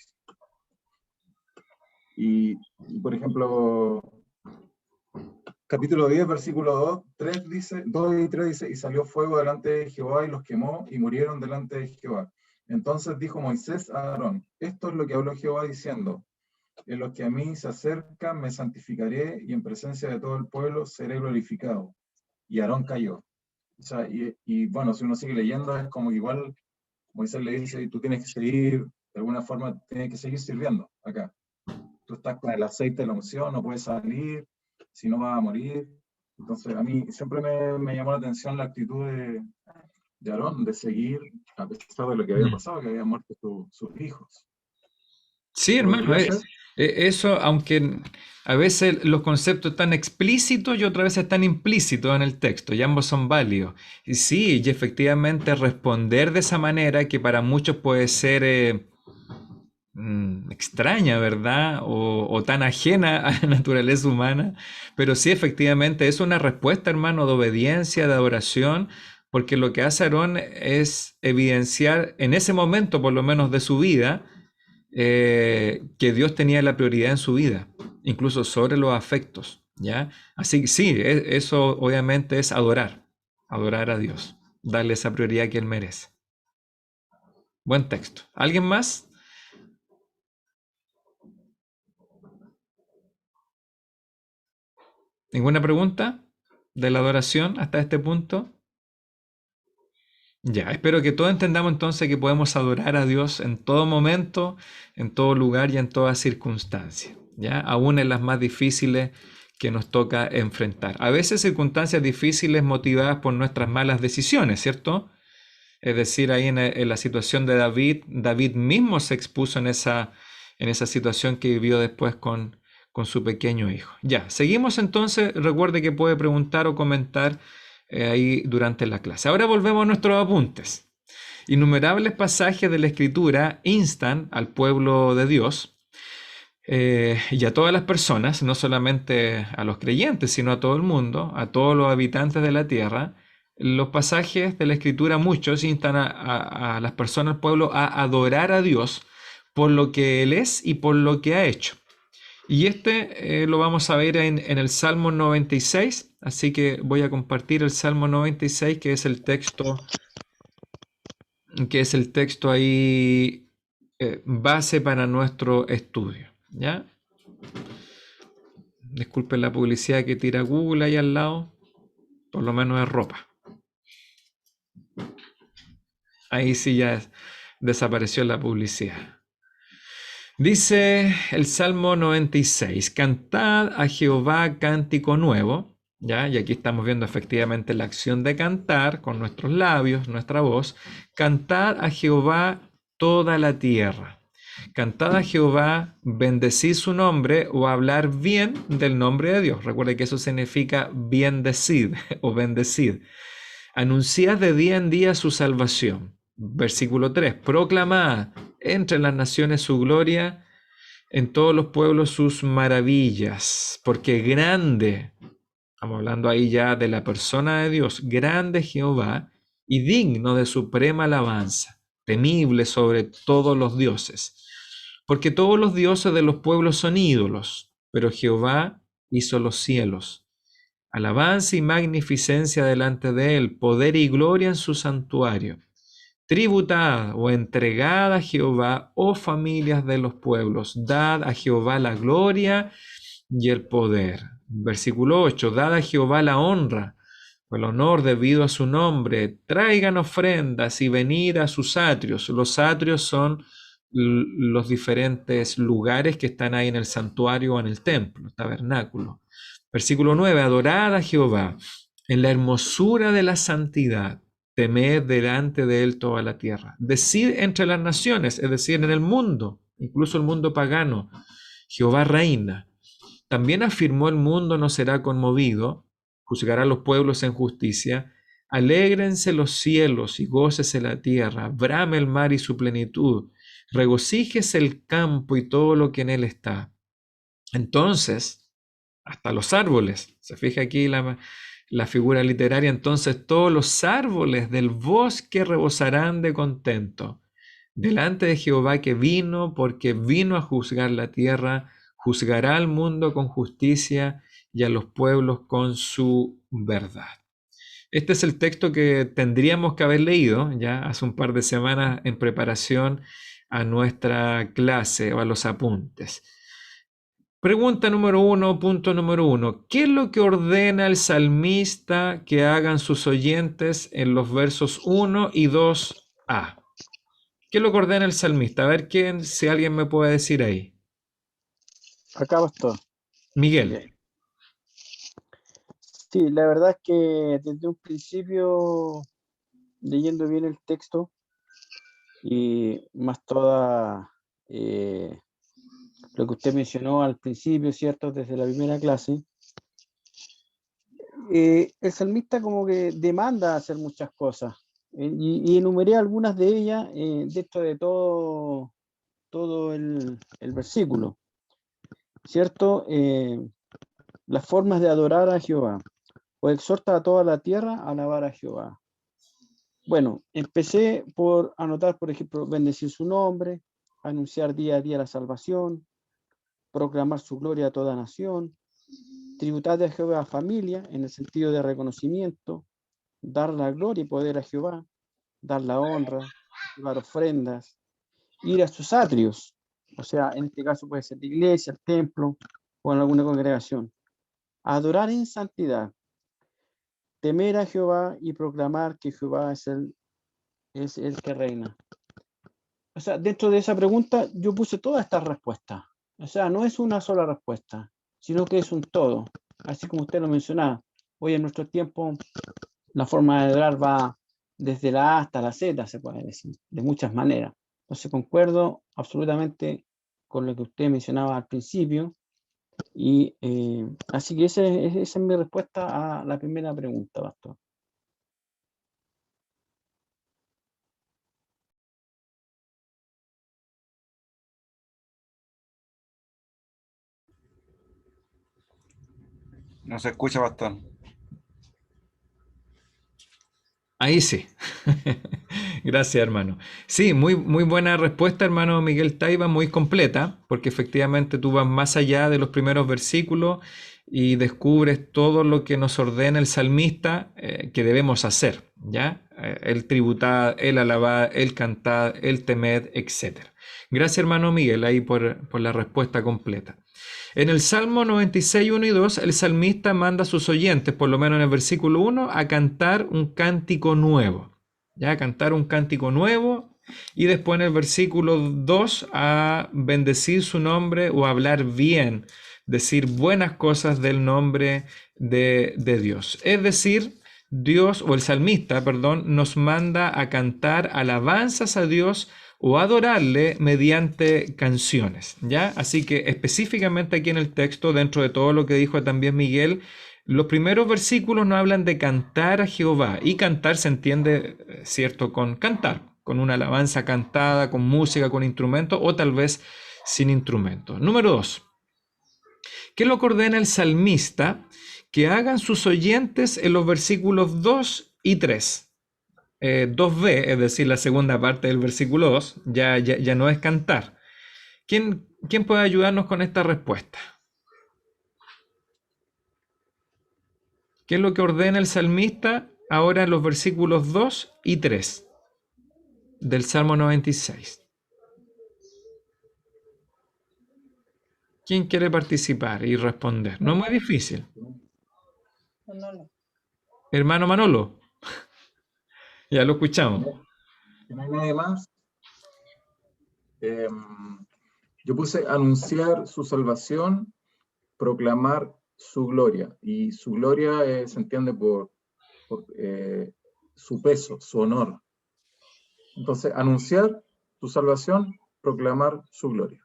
y por ejemplo, capítulo 10, versículo 2 y 3 dice, y salió fuego delante de Jehová y los quemó y murieron delante de Jehová. Entonces dijo Moisés a Aarón, esto es lo que habló Jehová diciendo, en los que a mí se acercan me santificaré y en presencia de todo el pueblo seré glorificado. Y Aarón cayó. O sea, y bueno, si uno sigue leyendo es como que igual Moisés le dice, tú tienes que seguir, de alguna forma tienes que seguir sirviendo acá. Tú estás con el aceite de la unción, no puedes salir, si no vas a morir. Entonces a mí siempre me llamó la atención la actitud de Aarón, de seguir a pesar de lo que había pasado, que habían muerto sus hijos. Sí, hermano, eso, aunque a veces los conceptos están explícitos y otras veces están implícitos en el texto, y ambos son válidos. Y sí, y efectivamente responder de esa manera, que para muchos puede ser extraña, ¿verdad? O tan ajena a la naturaleza humana, pero sí, efectivamente es una respuesta, hermano, de obediencia, de adoración, porque lo que hace Aarón es evidenciar en ese momento, por lo menos de su vida, que Dios tenía la prioridad en su vida, incluso sobre los afectos, ¿ya? Así que sí, eso obviamente es adorar a Dios, darle esa prioridad que Él merece. Buen texto. ¿Alguien más? ¿Ninguna pregunta de la adoración hasta este punto? Ya, espero que todos entendamos entonces que podemos adorar a Dios en todo momento, en todo lugar y en toda circunstancia, ¿ya? Aún en las más difíciles que nos toca enfrentar. A veces circunstancias difíciles motivadas por nuestras malas decisiones, ¿cierto? Es decir, ahí en la situación de David, David mismo se expuso en esa situación que vivió después con su pequeño hijo. Ya, seguimos entonces. Recuerde que puede preguntar o comentar ahí durante la clase. Ahora volvemos a nuestros apuntes. Innumerables pasajes de la Escritura instan al pueblo de Dios y a todas las personas, no solamente a los creyentes, sino a todo el mundo, a todos los habitantes de la tierra. Los pasajes de la Escritura, muchos instan a las personas, al pueblo, a adorar a Dios por lo que Él es y por lo que ha hecho. Y lo vamos a ver en el Salmo 96, así que voy a compartir el Salmo 96, que es el texto ahí base para nuestro estudio, ¿ya? Disculpen la publicidad que tira Google ahí al lado, por lo menos es ropa. Ahí sí ya desapareció la publicidad. Dice el Salmo 96, cantad a Jehová cántico nuevo, ¿ya? Y aquí estamos viendo efectivamente la acción de cantar con nuestros labios, nuestra voz. Cantad a Jehová toda la tierra. Cantad a Jehová, bendecid su nombre o hablar bien del nombre de Dios. Recuerde que eso significa bendecid o bendecid. Anunciad de día en día su salvación. Versículo 3, proclamad entre las naciones su gloria, en todos los pueblos sus maravillas, porque grande, estamos hablando ahí ya de la persona de Dios, grande Jehová y digno de suprema alabanza, temible sobre todos los dioses, porque todos los dioses de los pueblos son ídolos, pero Jehová hizo los cielos. Alabanza y magnificencia delante de él, poder y gloria en su santuario. Tributad o entregad a Jehová, oh familias de los pueblos, dad a Jehová la gloria y el poder. Versículo 8, dad a Jehová la honra, o el honor debido a su nombre, traigan ofrendas y venid a sus atrios. Los atrios son los diferentes lugares que están ahí en el santuario o en el templo, el tabernáculo. Versículo 9, adorad a Jehová en la hermosura de la santidad. Temed delante de él toda la tierra. Decid entre las naciones, es decir, en el mundo, incluso el mundo pagano, Jehová reina. También afirmó el mundo no será conmovido, juzgará a los pueblos en justicia. Alégrense los cielos y gócese la tierra, brame el mar y su plenitud, regocíjese el campo y todo lo que en él está. Entonces, hasta los árboles, se fija aquí la figura literaria, entonces todos los árboles del bosque rebosarán de contento delante de Jehová que vino, porque vino a juzgar la tierra, juzgará al mundo con justicia y a los pueblos con su verdad. Este es el texto que tendríamos que haber leído ya hace un par de semanas en preparación a nuestra clase o a los apuntes. Pregunta número 1, punto número 1. ¿Qué es lo que ordena el salmista que hagan sus oyentes en los versos 1 y 2a? ¿Qué es lo que ordena el salmista? A ver si alguien me puede decir ahí. Acá, pastor. Miguel. Bien. Sí, la verdad es que desde un principio, leyendo bien el texto y más toda lo que usted mencionó al principio, ¿cierto? Desde la primera clase, el salmista como que demanda hacer muchas cosas y enumeré algunas de ellas dentro de todo el versículo, ¿cierto? Las formas de adorar a Jehová, o exhorta a toda la tierra a alabar a Jehová. Bueno, empecé por anotar, por ejemplo, bendecir su nombre, anunciar día a día la salvación, proclamar su gloria a toda nación, tributar a Jehová a familia, en el sentido de reconocimiento, dar la gloria y poder a Jehová, dar la honra, llevar ofrendas, ir a sus atrios, o sea, en este caso puede ser la iglesia, el templo o en alguna congregación, adorar en santidad, temer a Jehová y proclamar que Jehová es el es el que reina. O sea, dentro de esa pregunta yo puse todas estas respuestas. O sea, no es una sola respuesta, sino que es un todo. Así como usted lo mencionaba, hoy en nuestro tiempo la forma de adorar va desde la A hasta la Z, se puede decir, de muchas maneras. Entonces concuerdo absolutamente con lo que usted mencionaba al principio. Y así que esa es mi respuesta a la primera pregunta, pastor. No se escucha, pastor. Ahí sí. Gracias, hermano. Sí, muy buena respuesta, hermano Miguel Taiba, muy completa, porque efectivamente tú vas más allá de los primeros versículos y descubres todo lo que nos ordena el salmista que debemos hacer, ¿ya? El tributar, el alabar, el cantar, el temed, etc. Gracias, hermano Miguel, ahí por la respuesta completa. En el Salmo 96, 1 y 2, el salmista manda a sus oyentes, por lo menos en el versículo 1, a cantar un cántico nuevo. Ya, a cantar un cántico nuevo. Y después en el versículo 2, a bendecir su nombre o a hablar bien, decir buenas cosas del nombre de Dios. Es decir, Dios, o el salmista, perdón, nos manda a cantar alabanzas a Dios o adorarle mediante canciones, ¿ya? Así que específicamente aquí en el texto, dentro de todo lo que dijo también Miguel, los primeros versículos nos hablan de cantar a Jehová, y cantar se entiende, ¿cierto?, con cantar, con una alabanza cantada, con música, con instrumento, o tal vez sin instrumento. Número 2. ¿Qué es lo que ordena el salmista? Que hagan sus oyentes en los versículos 2 y 3. 2b, es decir, la segunda parte del versículo 2, ya no es cantar. ¿Quién puede ayudarnos con esta respuesta? ¿Qué es lo que ordena el salmista ahora en los versículos 2 y 3 del Salmo 96? ¿Quién quiere participar y responder? No es muy difícil. Manolo. Hermano Manolo. Ya lo escuchamos. Si no hay nadie más, yo puse anunciar su salvación, proclamar su gloria. Y su gloria se entiende por su peso, su honor. Entonces, anunciar su salvación, proclamar su gloria.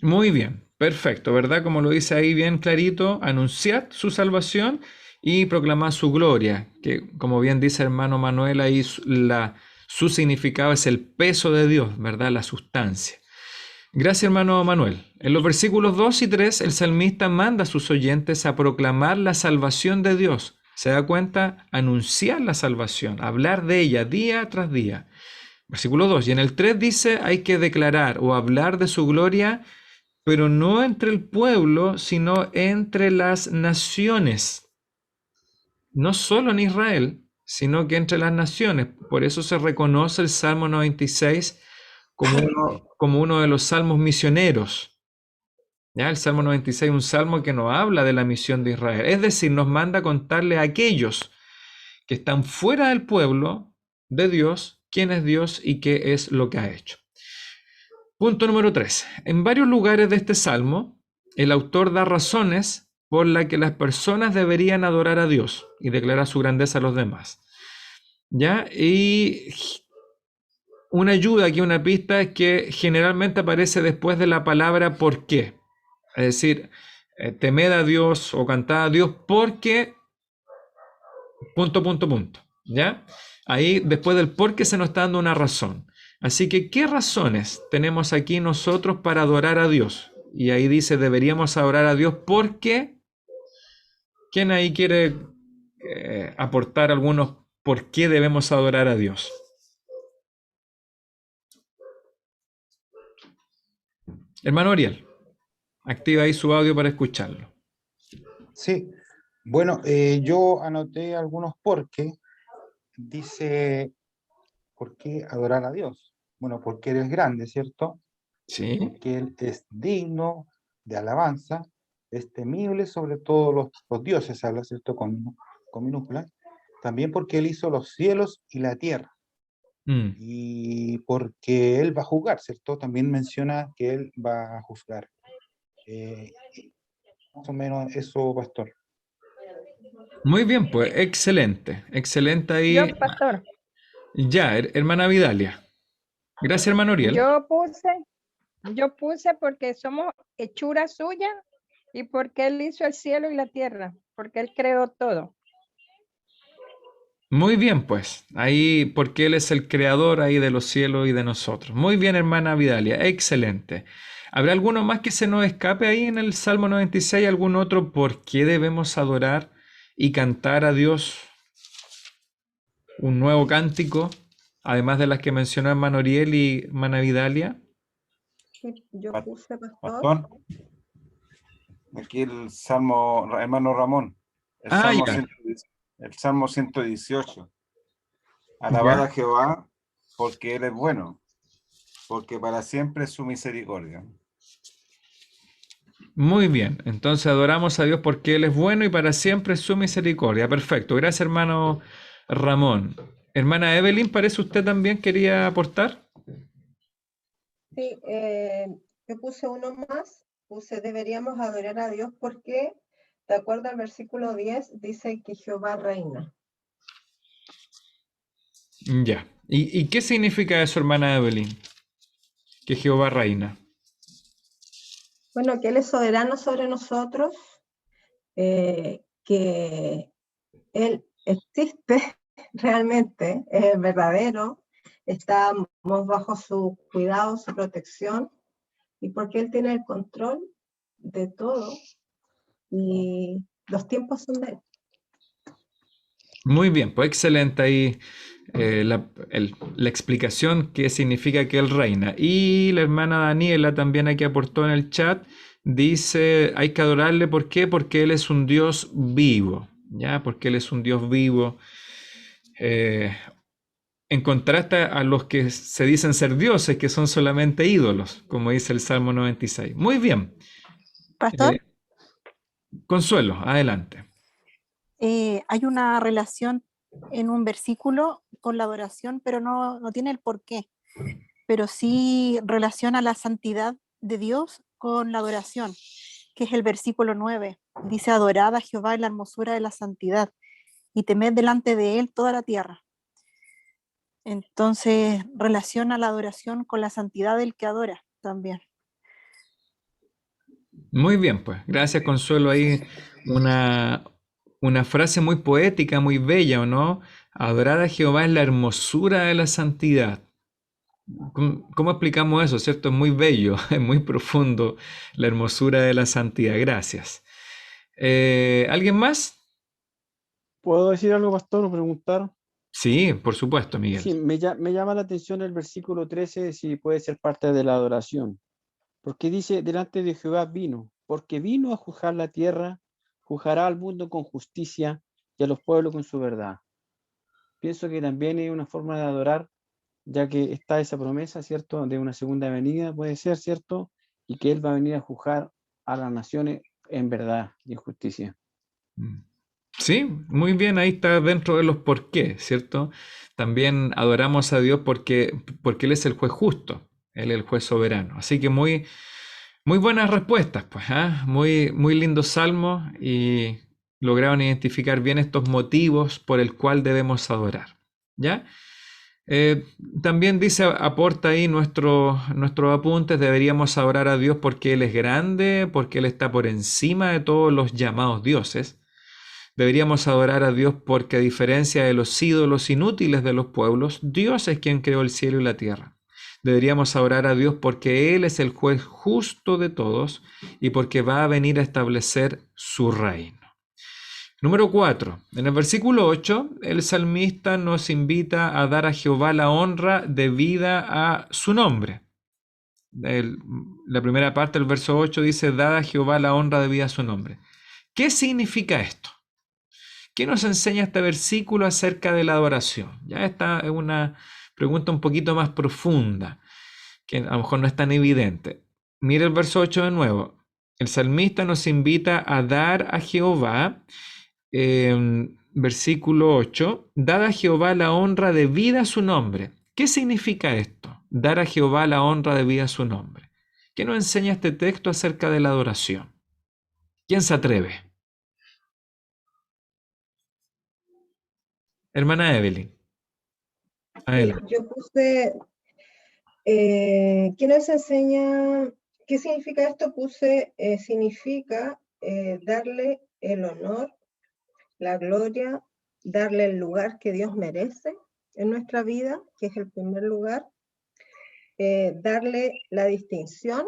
Muy bien, perfecto, ¿verdad? Como lo dice ahí bien clarito, anunciad su salvación y proclamad su gloria, que como bien dice hermano Manuel, ahí su significado es el peso de Dios, ¿verdad? La sustancia. Gracias, hermano Manuel. En los versículos 2 y 3, el salmista manda a sus oyentes a proclamar la salvación de Dios. ¿Se da cuenta? Anunciar la salvación, hablar de ella día tras día. Versículo 2. Y en el 3 dice, hay que declarar o hablar de su gloria, pero no entre el pueblo, sino entre las naciones. No solo en Israel, sino que entre las naciones. Por eso se reconoce el Salmo 96 como uno de los salmos misioneros. ¿Ya? El Salmo 96 es un salmo que nos habla de la misión de Israel. Es decir, nos manda a contarle a aquellos que están fuera del pueblo de Dios quién es Dios y qué es lo que ha hecho. Punto número 3. En varios lugares de este salmo, el autor da razones por las que las personas deberían adorar a Dios y declarar su grandeza a los demás. ¿Ya? Y una ayuda aquí, una pista, es que generalmente aparece después de la palabra ¿por qué? Es decir, temed a Dios o cantad a Dios porque... punto. ¿Ya? Ahí después del por qué se nos está dando una razón. Así que, ¿qué razones tenemos aquí nosotros para adorar a Dios? Y ahí dice, deberíamos adorar a Dios porque... ¿Quién ahí quiere aportar algunos por qué debemos adorar a Dios? Hermano Ariel, activa ahí su audio para escucharlo. Sí, bueno, yo anoté algunos porque dice, ¿por qué adorar a Dios? Bueno, porque Él es grande, ¿cierto? Sí. Porque Él es digno de alabanza, es temible sobre todos los dioses, habla, ¿cierto? Con minúsculas. También porque Él hizo los cielos y la tierra. Mm. y porque Él va a juzgar, ¿cierto? También menciona que Él va a juzgar. Más o menos eso, pastor. Muy bien, pues excelente, excelente Yo, ahí. pastor, Ya, hermana Vidalia. Gracias, hermano Uriel. yo puse porque somos hechura suya y porque Él hizo el cielo y la tierra, porque Él creó todo. Muy bien, pues, ahí, porque Él es el creador ahí de los cielos y de nosotros. Muy bien, hermana Vidalia, excelente. ¿Habrá alguno más que se nos escape ahí en el Salmo 96? ¿Algún otro por qué debemos adorar y cantar a Dios un nuevo cántico, además de las que mencionó hermano Uriel y hermana Vidalia? Sí, yo Pa- puse, pastor. Pastor, aquí el Salmo, hermano Ramón, el Ah, Salmo, ya. el Salmo 118. Alabad a Jehová porque Él es bueno, porque para siempre es su misericordia. Muy bien, entonces adoramos a Dios porque Él es bueno y para siempre es su misericordia. Perfecto, gracias hermano Ramón. Hermana Evelyn, parece usted también quería aportar. Sí, yo puse uno más, puse deberíamos adorar a Dios porque, de acuerdo al versículo 10, dice que Jehová reina. Ya. ¿Y qué significa eso, hermana Evelyn? Que Jehová reina. Bueno, que Él es soberano sobre nosotros, que Él existe realmente, es verdadero, estamos bajo su cuidado, su protección, y porque Él tiene el control de todo y los tiempos son de Él. Muy bien, pues excelente ahí la explicación que significa que Él reina. Y la hermana Daniela también aquí aportó en el chat, dice, hay que adorarle, ¿por qué? Porque Él es un Dios vivo, ¿ya? Porque Él es un Dios vivo. En contraste a los que se dicen ser dioses, que son solamente ídolos, como dice el Salmo 96. Muy bien. Pastor, Consuelo, adelante. hay una relación en un versículo con la adoración, pero no tiene el porqué, pero sí relaciona la santidad de Dios con la adoración, que es el versículo 9. Dice, adorad a Jehová en la hermosura de la santidad y temed delante de él toda la tierra. Entonces relaciona la adoración con la santidad del que adora también. Muy bien, pues. Gracias, Consuelo. Ahí una frase muy poética, muy bella, ¿o no? Adorar a Jehová es la hermosura de la santidad. ¿Cómo explicamos eso, cierto? Es muy bello, es muy profundo la hermosura de la santidad. Gracias. ¿Alguien más? ¿Puedo decir algo, pastor, o preguntar? Sí, por supuesto, Sí, Miguel. me llama la atención el versículo 13, si puede ser parte de la adoración. Porque dice, delante de Jehová vino, porque vino a juzgar la tierra, juzgará al mundo con justicia y a los pueblos con su verdad. Pienso que también es una forma de adorar, ya que está esa promesa, ¿cierto?, de una segunda venida, puede ser, ¿cierto? Y que Él va a venir a juzgar a las naciones en verdad y en justicia. Sí, muy bien, ahí está dentro de los por qué, ¿cierto? También adoramos a Dios porque Él es el juez justo, Él es el juez soberano. Así que muy buenas respuestas, pues, ¿ah? Muy lindos salmos y lograron identificar bien estos motivos por el cual debemos adorar, ¿ya? También dice, aporta ahí nuestros apuntes, deberíamos adorar a Dios porque Él es grande, porque Él está por encima de todos los llamados dioses. Deberíamos adorar a Dios porque a diferencia de los ídolos inútiles de los pueblos, Dios es quien creó el cielo y la tierra. Deberíamos adorar a Dios porque Él es el juez justo de todos y porque va a venir a establecer su reino. Número 4. En el versículo 8, el salmista nos invita a dar a Jehová la honra debida a su nombre. La primera parte del verso 8 dice, dad a Jehová la honra debida a su nombre. ¿Qué significa esto? ¿Qué nos enseña este versículo acerca de la adoración? Ya esta es una pregunta un poquito más profunda, que a lo mejor no es tan evidente. Mira el verso 8 de nuevo. El salmista nos invita a dar a Jehová, versículo 8, dad a Jehová la honra debida a su nombre. ¿Qué significa esto? Dar a Jehová la honra debida a su nombre. ¿Qué nos enseña este texto acerca de la adoración? ¿Quién se atreve? Hermana Evelyn. Adelante. Yo puse, ¿qué nos enseña? ¿Qué significa esto? Puse, significa darle el honor, la gloria, darle el lugar que Dios merece en nuestra vida, que es el primer lugar, darle la distinción,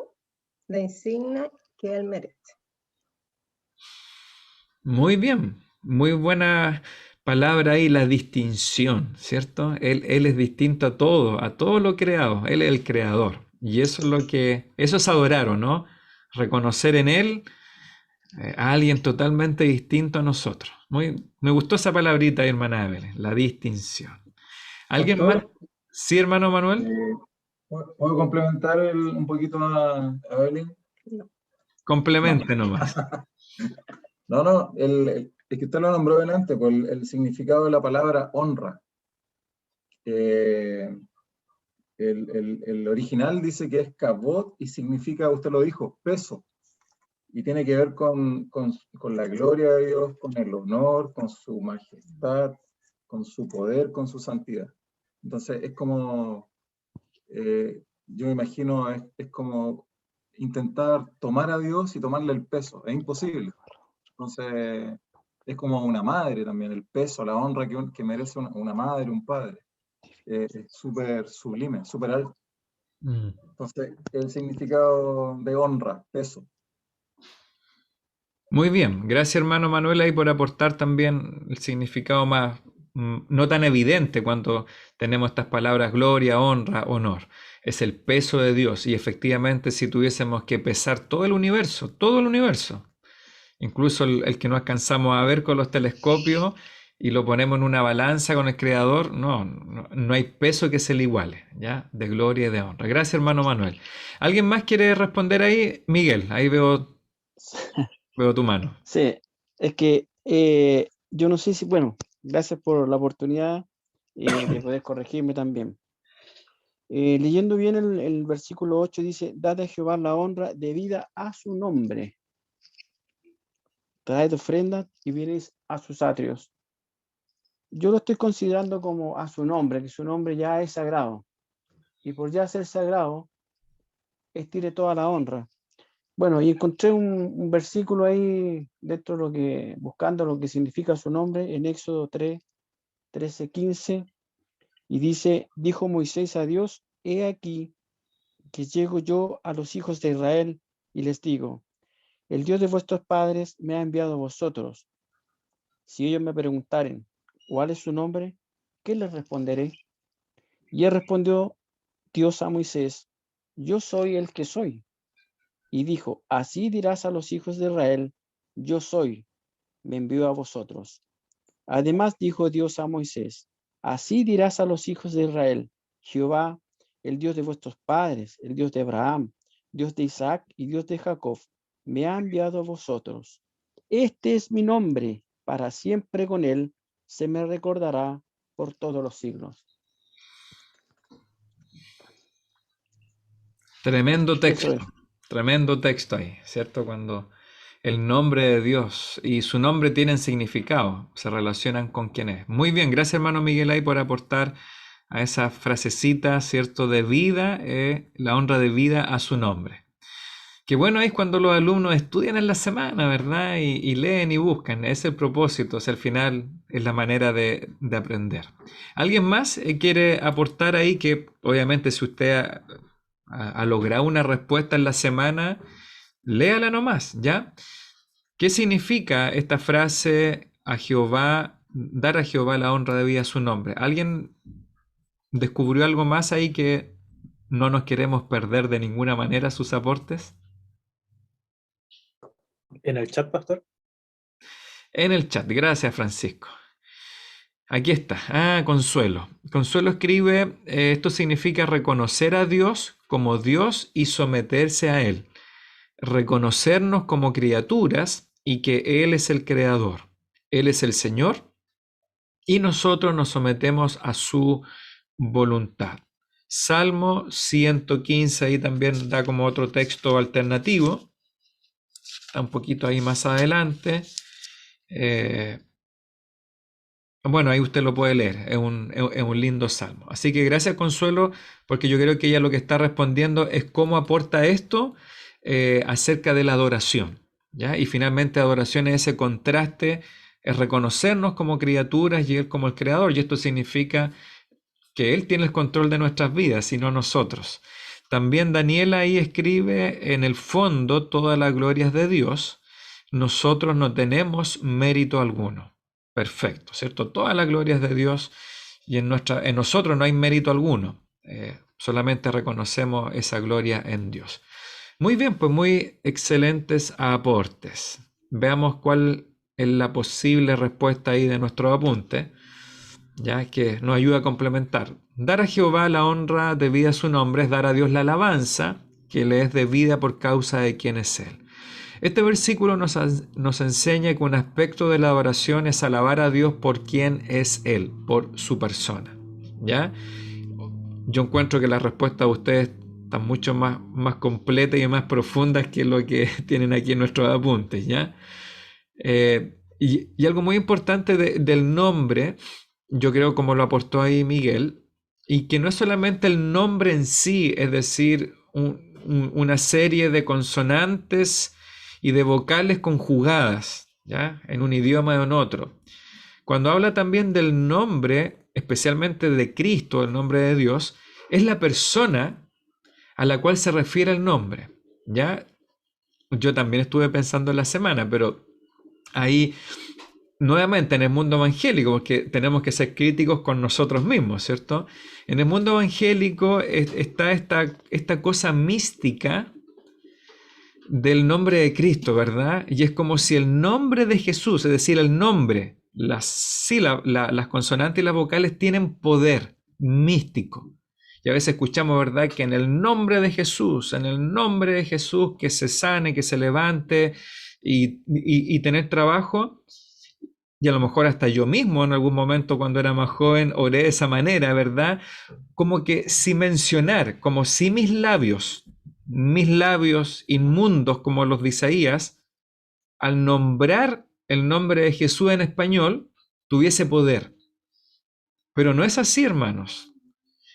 la insignia que Él merece. Muy bien, muy buena palabra ahí, la distinción, ¿cierto? Él es distinto a todo lo creado, Él es el creador. Y eso es adorar, ¿o no? Reconocer en Él a alguien totalmente distinto a nosotros. Me gustó esa palabrita, hermana Evelyn, la distinción. ¿Alguien Pastor, más? Sí, hermano Manuel. ¿puedo complementar un poquito a Evelyn? Complemente nomás. No, es que usted lo nombró delante, por el significado de la palabra honra. El original dice que es kabod y significa, usted lo dijo, peso. Y tiene que ver con la gloria de Dios, con el honor, con su majestad, con su poder, con su santidad. Entonces es como, yo me imagino, es como intentar tomar a Dios y tomarle el peso. Es imposible. Entonces es como una madre también, el peso, la honra que merece una madre, un padre. Es súper sublime, súper alto. Entonces el significado de honra, peso. Muy bien, gracias hermano Manuel ahí por aportar también el significado más no tan evidente cuando tenemos estas palabras gloria, honra, honor. Es el peso de Dios y efectivamente si tuviésemos que pesar todo el universo, incluso el que no alcanzamos a ver con los telescopios y lo ponemos en una balanza con el Creador, no hay peso que se le iguale, ¿ya? De gloria y de honra. Gracias hermano Manuel. ¿Alguien más quiere responder ahí? Miguel, ahí veo tu mano. Sí, es que yo no sé si, bueno, gracias por la oportunidad de poder corregirme también. Leyendo bien el versículo 8 dice, dad a Jehová la honra debida a su nombre. Traed ofrendas y vienes a sus atrios. Yo lo estoy considerando como a su nombre, que su nombre ya es sagrado. Y por ya ser sagrado, tiene toda la honra. Bueno, y encontré un versículo ahí dentro de buscando lo que significa su nombre, en Éxodo 3, 13, 15, y dice, dijo Moisés a Dios, he aquí que llego yo a los hijos de Israel y les digo, el Dios de vuestros padres me ha enviado a vosotros. Si ellos me preguntaren, ¿cuál es su nombre? ¿Qué les responderé? Y él respondió Dios a Moisés, yo soy el que soy. Y dijo, así dirás a los hijos de Israel, yo soy, me envío a vosotros. Además dijo Dios a Moisés, así dirás a los hijos de Israel, Jehová, el Dios de vuestros padres, el Dios de Abraham, Dios de Isaac y Dios de Jacob, me ha enviado a vosotros. Este es mi nombre, para siempre con él se me recordará por todos los siglos. Tremendo texto ahí, ¿cierto? Cuando el nombre de Dios y su nombre tienen significado, se relacionan con quién es. Muy bien, gracias hermano Miguel ahí por aportar a esa frasecita, ¿cierto? De vida, la honra de vida a su nombre. Qué bueno es cuando los alumnos estudian en la semana, ¿verdad? Y leen y buscan, es el propósito, al final es la manera de aprender. ¿Alguien más quiere aportar ahí que obviamente si usted ha logrado una respuesta en la semana, léala nomás, ¿ya? ¿Qué significa esta frase a Jehová, dar a Jehová la honra debida a su nombre? ¿Alguien descubrió algo más ahí que no nos queremos perder de ninguna manera sus aportes? ¿En el chat, pastor? En el chat, gracias Francisco. Aquí está, Consuelo. Consuelo escribe, esto significa reconocer a Dios como Dios y someterse a Él. Reconocernos como criaturas y que Él es el creador. Él es el Señor y nosotros nos sometemos a su voluntad. Salmo 115 ahí también da como otro texto alternativo. Está un poquito ahí más adelante. Bueno, ahí usted lo puede leer, es un lindo salmo. Así que gracias, Consuelo, porque yo creo que ella lo que está respondiendo es cómo aporta esto acerca de la adoración, ¿ya? Y finalmente adoración es ese contraste, es reconocernos como criaturas y Él como el Creador, y esto significa que Él tiene el control de nuestras vidas y no nosotros. También Daniela ahí escribe, en el fondo, todas las glorias de Dios, nosotros no tenemos mérito alguno. Perfecto, ¿cierto? Todas las glorias de Dios y en nosotros no hay mérito alguno. Solamente reconocemos esa gloria en Dios. Muy bien, pues muy excelentes aportes. Veamos cuál es la posible respuesta ahí de nuestro apunte, ya que nos ayuda a complementar. Dar a Jehová la honra debida a su nombre es dar a Dios la alabanza que le es debida por causa de quien es Él. Este versículo nos enseña que un aspecto de la adoración es alabar a Dios por quien es Él, por su persona, ¿ya? Yo encuentro que las respuestas de ustedes están mucho más completas y más profundas que lo que tienen aquí en nuestros apuntes, ¿ya? Y algo muy importante del nombre, yo creo como lo aportó ahí Miguel, y que no es solamente el nombre en sí, es decir, una serie de consonantes y de vocales conjugadas, ¿ya? En un idioma o en otro. Cuando habla también del nombre, especialmente de Cristo, el nombre de Dios, es la persona a la cual se refiere el nombre, ¿ya? Yo también estuve pensando en la semana, pero ahí, nuevamente en el mundo evangélico, porque tenemos que ser críticos con nosotros mismos, ¿cierto? En el mundo evangélico está esta cosa mística del nombre de Cristo, ¿verdad? Y es como si el nombre de Jesús, es decir, el nombre, las consonantes y las vocales tienen poder místico. Y a veces escuchamos, ¿verdad?, que en el nombre de Jesús, que se sane, que se levante y tener trabajo. Y a lo mejor hasta yo mismo en algún momento cuando era más joven oré de esa manera, ¿verdad? Como que sin mencionar, como si mis labios inmundos como los de Isaías, al nombrar el nombre de Jesús en español, tuviese poder. Pero no es así, hermanos.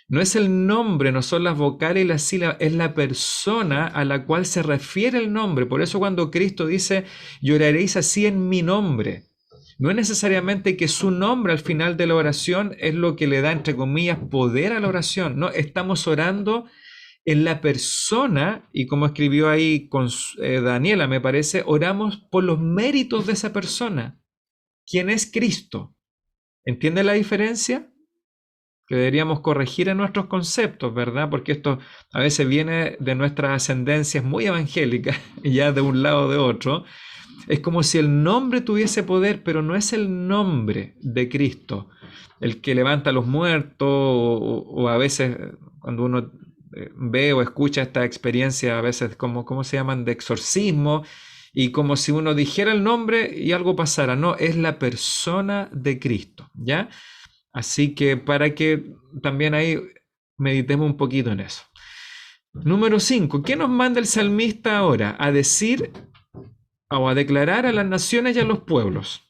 No es el nombre, no son las vocales y las sílabas, es la persona a la cual se refiere el nombre. Por eso cuando Cristo dice, y oraréis así en mi nombre, no es necesariamente que su nombre al final de la oración es lo que le da, entre comillas, poder a la oración. No, estamos orando en la persona, y como escribió ahí con Daniela, me parece, oramos por los méritos de esa persona. ¿Quién es Cristo? ¿Entiende la diferencia? Que deberíamos corregir en nuestros conceptos, ¿verdad? Porque esto a veces viene de nuestras ascendencias muy evangélicas, ya de un lado o de otro. Es como si el nombre tuviese poder, pero no es el nombre de Cristo el que levanta a los muertos, o a veces cuando uno ve o escucha esta experiencia, a veces ¿cómo se llaman? De exorcismo, y como si uno dijera el nombre y algo pasara. No, es la persona de Cristo, ¿ya? Así que para que también ahí meditemos un poquito en eso. Número 5. ¿Qué nos manda el salmista ahora? A decir o a declarar a las naciones y a los pueblos.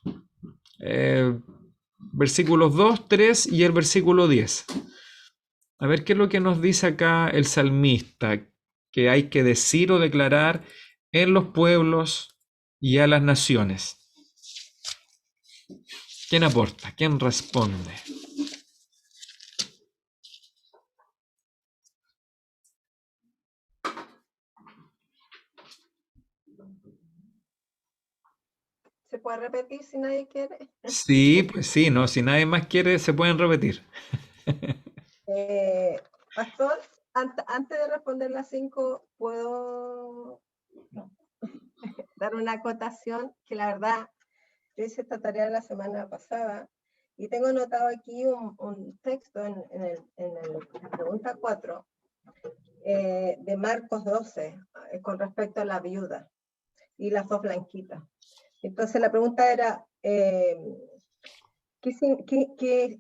Versículos 2, 3 y el versículo 10. A ver qué es lo que nos dice acá el salmista, que hay que decir o declarar en los pueblos y a las naciones. ¿Quién aporta? ¿Quién responde? ¿Se puede repetir si nadie quiere? Sí, pues sí, no, si nadie más quiere, se pueden repetir. Pastor, antes de responder las 5, ¿puedo dar una acotación? Que la verdad, yo hice esta tarea la semana pasada y tengo anotado aquí un texto en la pregunta 4 de Marcos 12 con respecto a la viuda y las dos blanquitas. Entonces la pregunta era, ¿qué ¿Qué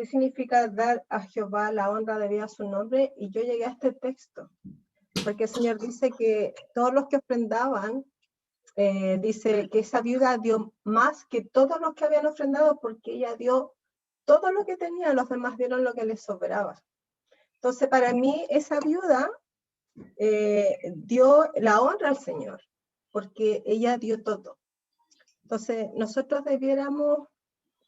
significa dar a Jehová la honra debida a su nombre? Y yo llegué a este texto, porque el Señor dice que todos los que ofrendaban, dice que esa viuda dio más que todos los que habían ofrendado, porque ella dio todo lo que tenía, los demás dieron lo que les sobraba. Entonces, para mí, esa viuda dio la honra al Señor, porque ella dio todo. Entonces, nosotros debiéramos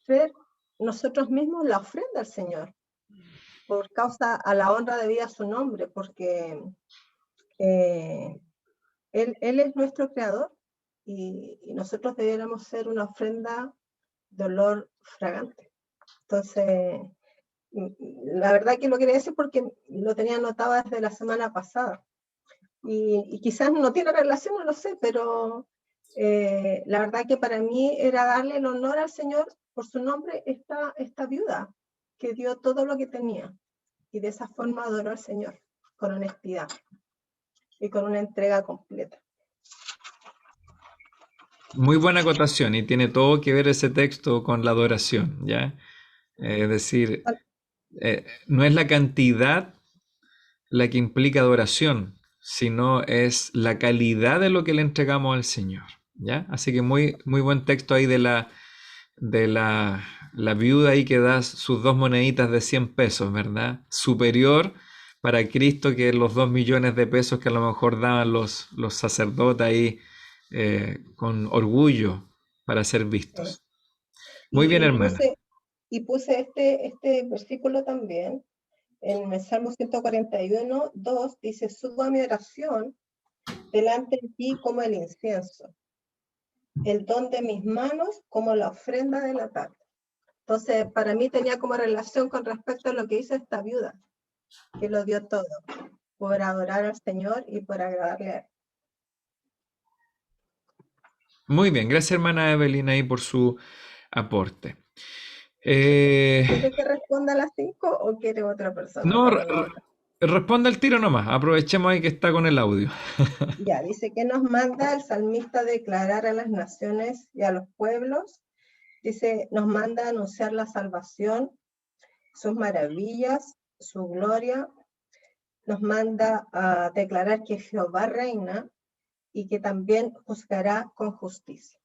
ser nosotros mismos la ofrenda al Señor, por causa a la honra debida a su nombre, porque Él es nuestro creador y nosotros debiéramos ser una ofrenda de olor fragante. Entonces, la verdad que lo quería decir porque lo tenía anotado desde la semana pasada. Y quizás no tiene relación, no lo sé, pero la verdad que para mí era darle el honor al Señor por su nombre, esta viuda que dio todo lo que tenía. Y de esa forma adoró al Señor, con honestidad y con una entrega completa. Muy buena acotación y tiene todo que ver ese texto con la adoración, ¿ya? Es decir, no es la cantidad la que implica adoración, sino es la calidad de lo que le entregamos al Señor, ¿ya? Así que muy buen texto ahí de la viuda ahí que da sus 2 moneditas de 100 pesos, ¿verdad? Superior para Cristo que los 2 millones de pesos que a lo mejor daban los sacerdotes ahí con orgullo para ser vistos. Muy bien, hermana. Puse este versículo también en el Salmo 141, 2, dice: suba mi oración delante de ti como el incienso, el don de mis manos como la ofrenda de la tarde. Entonces, para mí tenía como relación con respecto a lo que hizo esta viuda, que lo dio todo, por adorar al Señor y por agradarle a Él. Muy bien, gracias hermana Evelyn ahí por su aporte. ¿Quiere que responda a las 5 o quiere otra persona? No, responda el tiro nomás, aprovechemos ahí que está con el audio. Ya, dice que nos manda el salmista a declarar a las naciones y a los pueblos. Dice, nos manda a anunciar la salvación, sus maravillas, su gloria. Nos manda a declarar que Jehová reina y que también juzgará con justicia.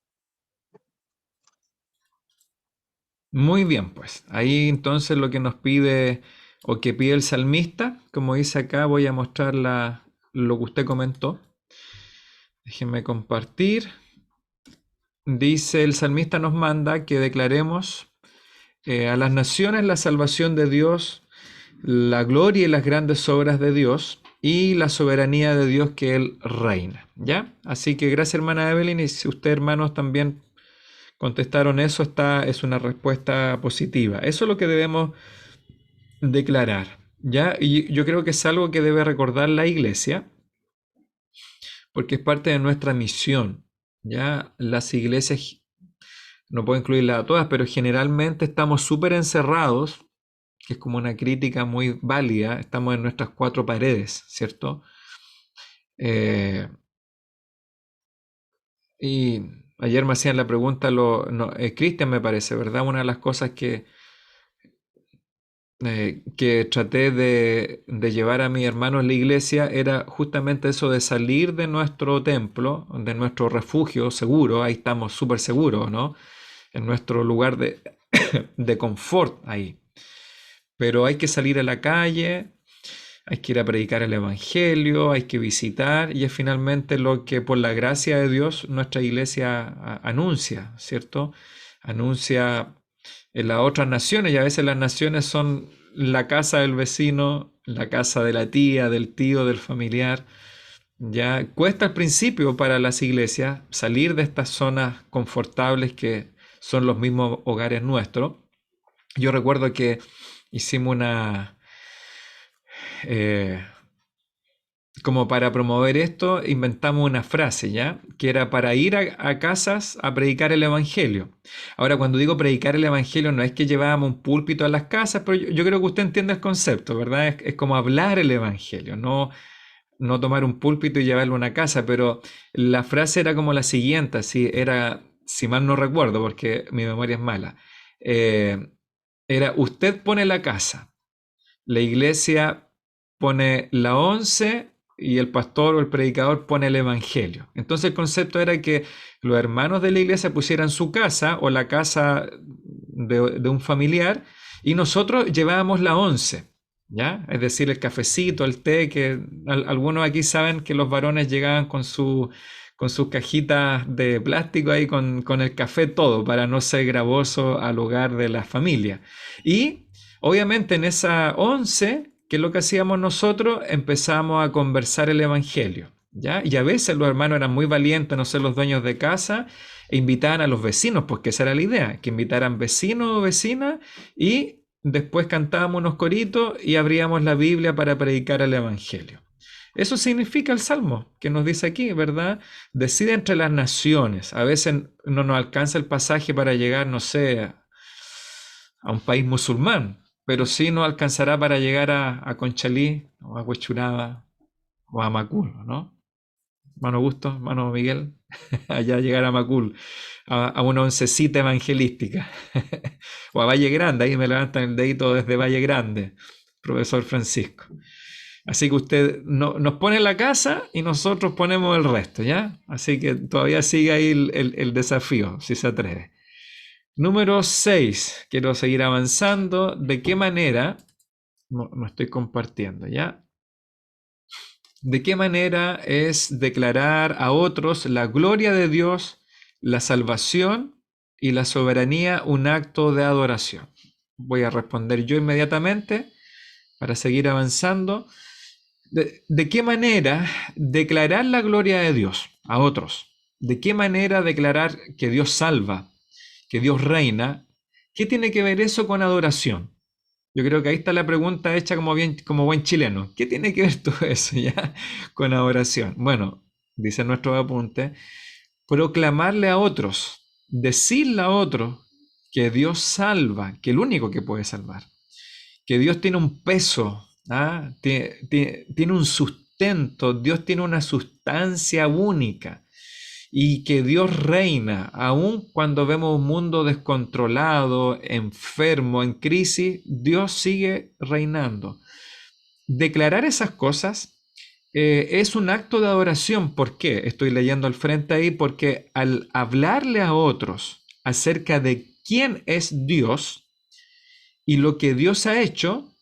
Muy bien, pues ahí entonces lo que nos pide o que pide el salmista, como dice acá, voy a mostrar lo que usted comentó. Déjenme compartir. Dice, el salmista nos manda que declaremos a las naciones la salvación de Dios, la gloria y las grandes obras de Dios y la soberanía de Dios que Él reina, ¿ya? Así que gracias hermana Evelyn, y si ustedes hermanos también contestaron eso, es una respuesta positiva. Eso es lo que debemos declarar, ¿ya? Y yo creo que es algo que debe recordar la iglesia, porque es parte de nuestra misión, ¿ya? Las iglesias, no puedo incluirlas a todas, pero generalmente estamos súper encerrados, que es como una crítica muy válida, estamos en nuestras 4 paredes, ¿cierto? Y ayer me hacían la pregunta, Cristian me parece, ¿verdad? Una de las cosas que traté de llevar a mis hermanos en la iglesia era justamente eso de salir de nuestro templo, de nuestro refugio seguro, ahí estamos súper seguros, ¿no? En nuestro lugar de confort ahí. Pero hay que salir a la calle, hay que ir a predicar el evangelio, hay que visitar, y es finalmente lo que por la gracia de Dios nuestra iglesia anuncia, ¿cierto? Anuncia en las otras naciones, y a veces las naciones son la casa del vecino, la casa de la tía, del tío, del familiar. Ya cuesta al principio para las iglesias salir de estas zonas confortables que son los mismos hogares nuestros. Yo recuerdo que hicimos como para promover esto, inventamos una frase, ¿ya? Que era para ir a casas a predicar el evangelio. Ahora, cuando digo predicar el evangelio, no es que llevábamos un púlpito a las casas, pero yo creo que usted entiende el concepto, ¿verdad? Es como hablar el evangelio, no tomar un púlpito y llevarlo a una casa, pero la frase era como la siguiente, así era, si mal no recuerdo, porque mi memoria es mala. era usted pone la casa, la iglesia pone la once y el pastor o el predicador pone el evangelio. Entonces el concepto era que los hermanos de la iglesia pusieran su casa o la casa de un familiar y nosotros llevábamos la once, ¿ya? Es decir, el cafecito, el té, que algunos aquí saben que los varones llegaban con sus cajitas de plástico ahí con el café todo, para no ser gravoso al hogar de la familia. Y obviamente en esa once, ¿qué es lo que hacíamos nosotros? Empezamos a conversar el evangelio, ¿ya? Y a veces los hermanos eran muy valientes, no ser los dueños de casa, e invitaban a los vecinos, porque esa era la idea, que invitaran vecinos o vecinas, y después cantábamos unos coritos y abríamos la Biblia para predicar el evangelio. Eso significa el Salmo que nos dice aquí, ¿verdad? Decide entre las naciones. A veces no nos alcanza el pasaje para llegar, no sé, a un país musulmán, pero sí nos alcanzará para llegar a Conchalí, o a Huechuraba, o a Macul, ¿no? Mano Gusto, mano Miguel, allá llegar a Macul, a una oncecita evangelística, o a Valle Grande, ahí me levantan el dedito desde Valle Grande, profesor Francisco. Así que usted nos pone la casa y nosotros ponemos el resto, ¿ya? Así que todavía sigue ahí el desafío, si se atreve. Número 6, quiero seguir avanzando. ¿De qué manera? No estoy compartiendo, ¿ya? ¿De qué manera es declarar a otros la gloria de Dios, la salvación y la soberanía un acto de adoración? Voy a responder yo inmediatamente para seguir avanzando. ¿De qué manera declarar la gloria de Dios a otros? ¿De qué manera declarar que Dios salva, que Dios reina? ¿Qué tiene que ver eso con adoración? Yo creo que ahí está la pregunta hecha como buen chileno. ¿Qué tiene que ver todo eso ya con adoración? Bueno, dice nuestro apunte, proclamarle a otros, decirle a otros que Dios salva, que el único que puede salvar, que Dios tiene un peso, ¿ah? Tiene un sustento, Dios tiene una sustancia única y que Dios reina, aun cuando vemos un mundo descontrolado, enfermo, en crisis, Dios sigue reinando. Declarar esas cosas es un acto de adoración. ¿Por qué? Estoy leyendo al frente ahí, porque al hablarle a otros acerca de quién es Dios y lo que Dios ha hecho,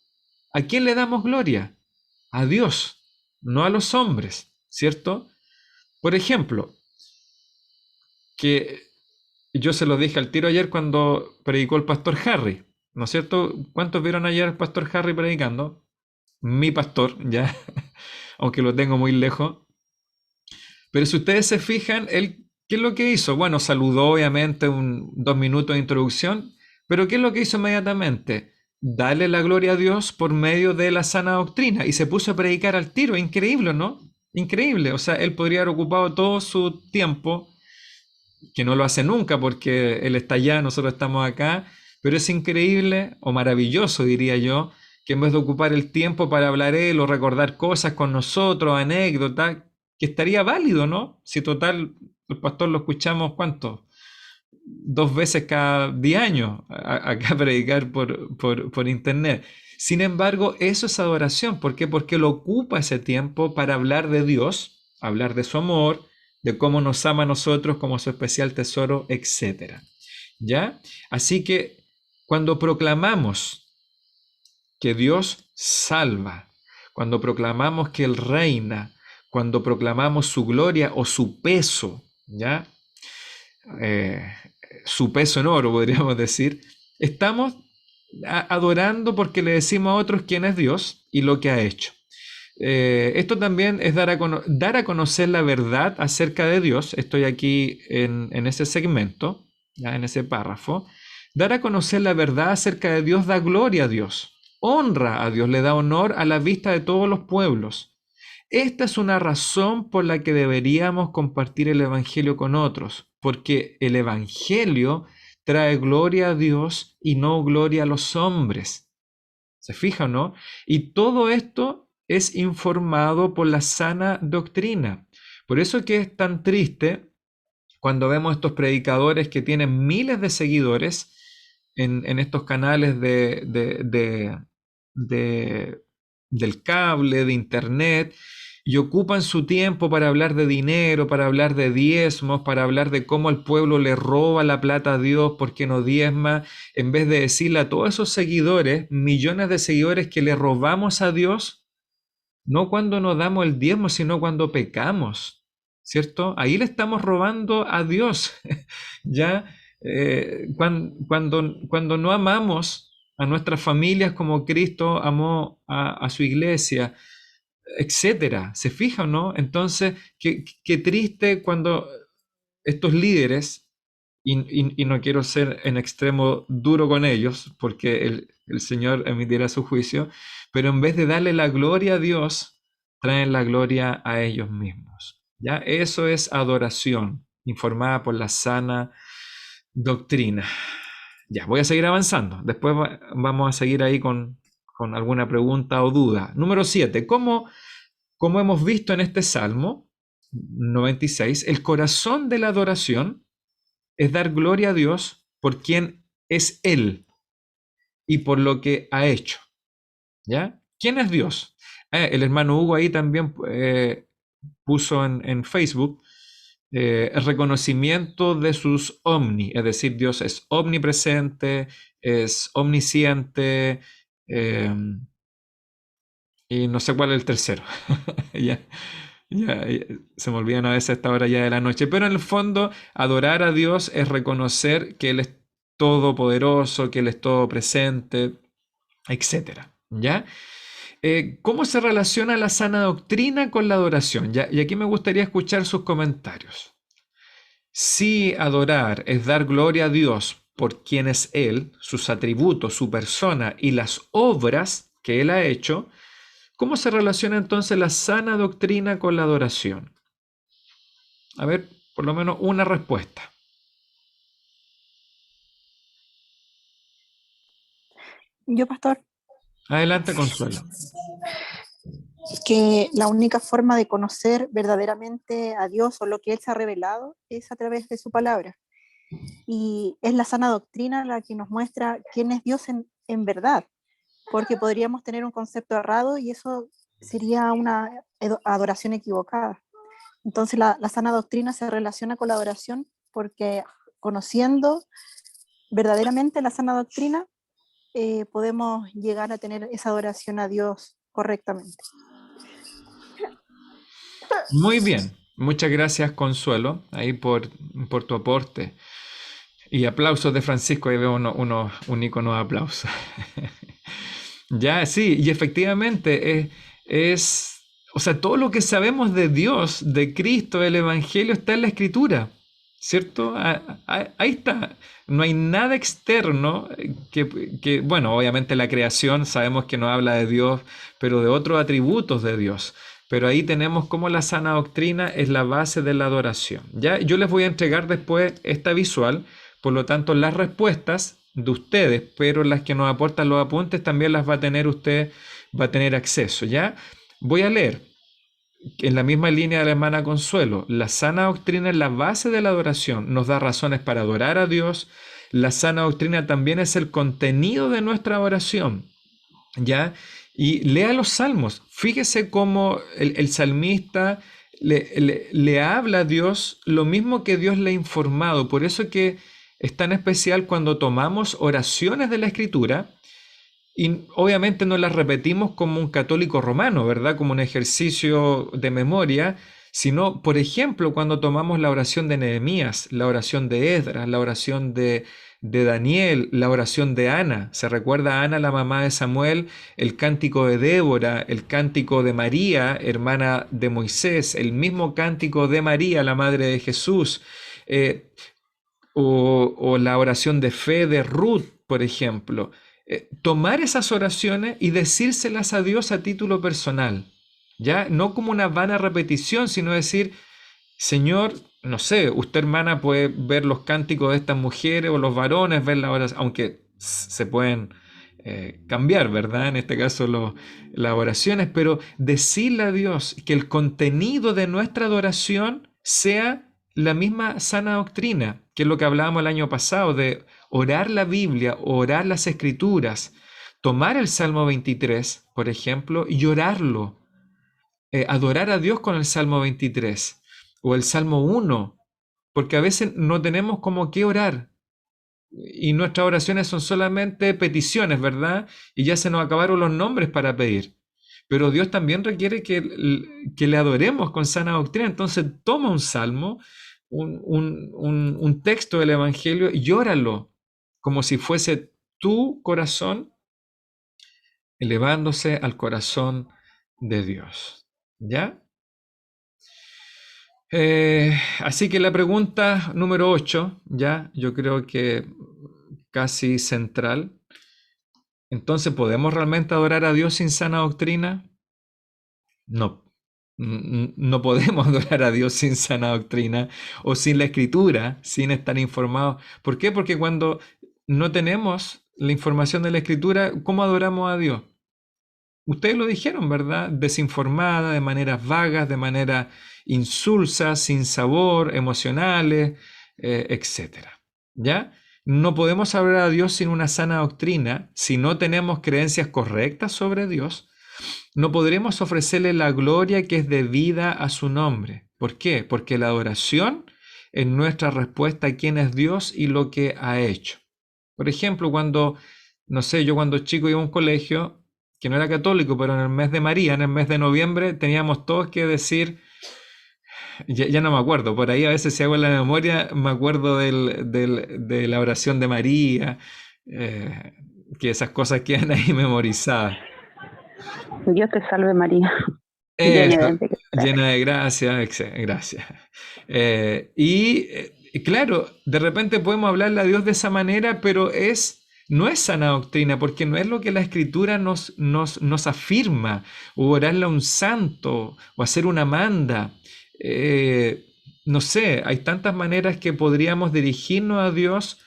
¿a quién le damos gloria? A Dios, no a los hombres, ¿cierto? Por ejemplo, que yo se lo dije al tiro ayer cuando predicó el pastor Harry, ¿no es cierto? ¿Cuántos vieron ayer al pastor Harry predicando? Mi pastor, ya, aunque lo tengo muy lejos. Pero si ustedes se fijan, él, ¿qué es lo que hizo? Bueno, saludó obviamente 2 minutos de introducción, pero ¿qué es lo que hizo inmediatamente? Darle la gloria a Dios por medio de la sana doctrina y se puso a predicar al tiro. Increíble, ¿no? Increíble. O sea, él podría haber ocupado todo su tiempo, que no lo hace nunca porque él está allá, nosotros estamos acá, pero es increíble o maravilloso, diría yo, que en vez de ocupar el tiempo para hablar él o recordar cosas con nosotros, anécdotas, que estaría válido, ¿no? Si total, el pastor lo escuchamos, ¿cuánto? 2 veces cada 10 años acá predicar por internet. Sin embargo, eso es adoración. ¿Por qué? Porque él ocupa ese tiempo para hablar de Dios, hablar de su amor, de cómo nos ama a nosotros como su especial tesoro, etc. ¿Ya? Así que cuando proclamamos que Dios salva, cuando proclamamos que Él reina, cuando proclamamos su gloria o su peso, ¿ya? Su peso en oro, podríamos decir, estamos adorando porque le decimos a otros quién es Dios y lo que ha hecho. Esto también es dar a conocer la verdad acerca de Dios. Estoy aquí en ese segmento, ya en ese párrafo. Dar a conocer la verdad acerca de Dios da gloria a Dios, honra a Dios, le da honor a la vista de todos los pueblos. Esta es una razón por la que deberíamos compartir el Evangelio con otros, porque el Evangelio trae gloria a Dios y no gloria a los hombres. ¿Se fijan, no? Y todo esto es informado por la sana doctrina. Por eso que es tan triste cuando vemos estos predicadores que tienen miles de seguidores, en estos canales del cable, de internet, y ocupan su tiempo para hablar de dinero, para hablar de diezmos, para hablar de cómo el pueblo le roba la plata a Dios porque no diezma, en vez de decirle a todos esos seguidores, millones de seguidores, que le robamos a Dios, no cuando nos damos el diezmo, sino cuando pecamos, ¿cierto? Ahí le estamos robando a Dios. Ya, cuando no amamos a nuestras familias como Cristo amó a su iglesia, etcétera. ¿Se fijan, no? Entonces, qué triste cuando estos líderes, y no quiero ser en extremo duro con ellos, porque el Señor emitirá su juicio, pero en vez de darle la gloria a Dios, traen la gloria a ellos mismos. ¿Ya? Eso es adoración, informada por la sana doctrina. Ya, voy a seguir avanzando. Después vamos a seguir ahí con alguna pregunta o duda. Número 7. Como hemos visto en este Salmo 96, el corazón de la adoración es dar gloria a Dios por quien es Él y por lo que ha hecho. ¿Ya? ¿Quién es Dios? El hermano Hugo ahí también puso en Facebook el reconocimiento de sus omni, es decir, Dios es omnipresente, es omnisciente, y no sé cuál es el tercero. Ya, se me olvidan a veces a esta hora ya de la noche, pero en el fondo adorar a Dios es reconocer que Él es todopoderoso, que Él es todo presente, etcétera. ¿Ya? ¿Cómo se relaciona la sana doctrina con la adoración? ¿Ya? Y aquí me gustaría escuchar sus comentarios. Si adorar es dar gloria a Dios por quien es Él, sus atributos, su persona y las obras que Él ha hecho, ¿cómo se relaciona entonces la sana doctrina con la adoración? A ver, por lo menos una respuesta. Yo, pastor, Adelante, Consuelo. que la única forma de conocer verdaderamente a Dios o lo que Él se ha revelado es a través de su palabra. Y es la sana doctrina la que nos muestra quién es Dios en verdad, porque podríamos tener un concepto errado y eso sería una adoración equivocada. Entonces la sana doctrina se relaciona con la adoración porque conociendo verdaderamente la sana doctrina podemos llegar a tener esa adoración a Dios correctamente. Muy bien. Muchas gracias, Consuelo, ahí por tu aporte. Y aplausos de Francisco, ahí veo un icono de aplauso. Ya, sí, y efectivamente o sea, todo lo que sabemos de Dios, de Cristo, del Evangelio, está en la Escritura, ¿cierto? Ahí está. No hay nada externo bueno, obviamente la creación sabemos que no habla de Dios, pero de otros atributos de Dios. Pero ahí tenemos cómo la sana doctrina es la base de la adoración. ¿Ya? Yo les voy a entregar después esta visual, por lo tanto las respuestas de ustedes, pero las que nos aportan los apuntes también las va a tener usted, va a tener acceso. ¿Ya? Voy a leer en la misma línea de la hermana Consuelo. La sana doctrina es la base de la adoración, nos da razones para adorar a Dios. La sana doctrina también es el contenido de nuestra oración. ¿Ya? Y lea los salmos. Fíjese cómo el salmista le habla a Dios lo mismo que Dios le ha informado. Por eso que es tan especial cuando tomamos oraciones de la Escritura y obviamente no las repetimos como un católico romano, ¿verdad? Como un ejercicio de memoria, sino, por ejemplo, cuando tomamos la oración de Nehemías, la oración de Esdras, la oración de Daniel, la oración de Ana. ¿Se recuerda a Ana, la mamá de Samuel? El cántico de Débora, el cántico de María, hermana de Moisés, el mismo cántico de María, la madre de Jesús, o la oración de fe de Ruth, por ejemplo. Tomar esas oraciones y decírselas a Dios a título personal, ¿ya? No como una vana repetición, sino decir, Señor, no sé, usted, hermana, puede ver los cánticos de estas mujeres o los varones, ver la oración, aunque se pueden cambiar, ¿verdad? En este caso las oraciones, pero decirle a Dios que el contenido de nuestra adoración sea la misma sana doctrina, que es lo que hablábamos el año pasado, de orar la Biblia, orar las Escrituras, tomar el Salmo 23, por ejemplo, y orarlo, adorar a Dios con el Salmo 23 o el Salmo 1, porque a veces no tenemos como qué orar y nuestras oraciones son solamente peticiones, ¿verdad? Y ya se nos acabaron los nombres para pedir. Pero Dios también requiere que le adoremos con sana doctrina. Entonces toma un salmo, un texto del Evangelio y llóralo como si fuese tu corazón elevándose al corazón de Dios. ¿Ya? Así que la pregunta número 8, ya, yo creo que casi central. Entonces, ¿podemos realmente adorar a Dios sin sana doctrina? No, no podemos adorar a Dios sin sana doctrina o sin la Escritura, sin estar informados. ¿Por qué? Porque cuando no tenemos la información de la Escritura, ¿cómo adoramos a Dios? Ustedes lo dijeron, ¿verdad? Desinformada, de maneras vagas, de manera insulsa, sin sabor, emocionales, etc. ¿Ya? No podemos hablar a Dios sin una sana doctrina, si no tenemos creencias correctas sobre Dios. No podremos ofrecerle la gloria que es debida a su nombre. ¿Por qué? Porque la adoración es nuestra respuesta a quién es Dios y lo que ha hecho. Por ejemplo, cuando chico iba a un colegio que no era católico, pero en el mes de María, en el mes de noviembre, teníamos todos que decir, ya no me acuerdo, por ahí a veces si hago la memoria, me acuerdo de la oración de María, que esas cosas quedan ahí memorizadas. Dios te salve María. Eso, llena de gracia, gracias. Claro, de repente podemos hablarle a Dios de esa manera, pero no es sana doctrina, porque no es lo que la Escritura nos afirma, o orarle a un santo, o hacer una manda. No sé, hay tantas maneras que podríamos dirigirnos a Dios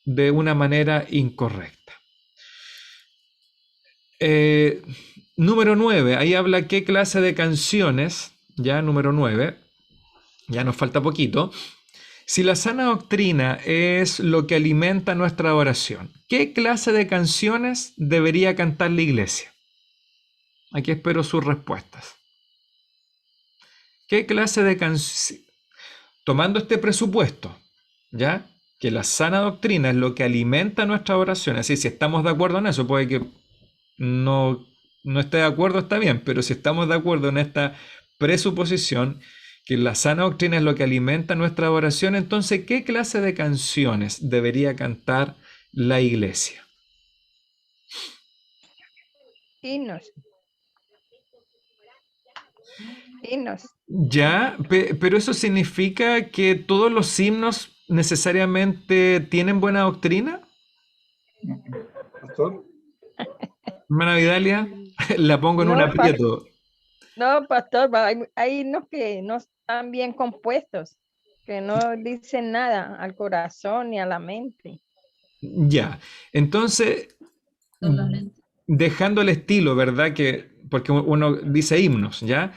de una manera incorrecta. Número 9, ahí habla qué clase de canciones, ya número 9, ya nos falta poquito. Si la sana doctrina es lo que alimenta nuestra oración, ¿qué clase de canciones debería cantar la iglesia? Aquí espero sus respuestas. ¿Qué clase de canciones? Tomando este presupuesto, ¿ya? Que la sana doctrina es lo que alimenta nuestra oración. Así, si estamos de acuerdo en eso, puede que no esté de acuerdo, está bien, pero si estamos de acuerdo en esta presuposición, que la sana doctrina es lo que alimenta nuestra oración, entonces, ¿qué clase de canciones debería cantar la iglesia? Himnos. Himnos. Ya, pero eso significa que todos los himnos necesariamente tienen buena doctrina. ¿Pastor? Hermana Vidalia, la pongo en un aprieto. No, pastor, hay himnos que no están bien compuestos, que no dicen nada al corazón ni a la mente. Ya, entonces, dejando el estilo, ¿verdad? Porque uno dice himnos, ¿ya?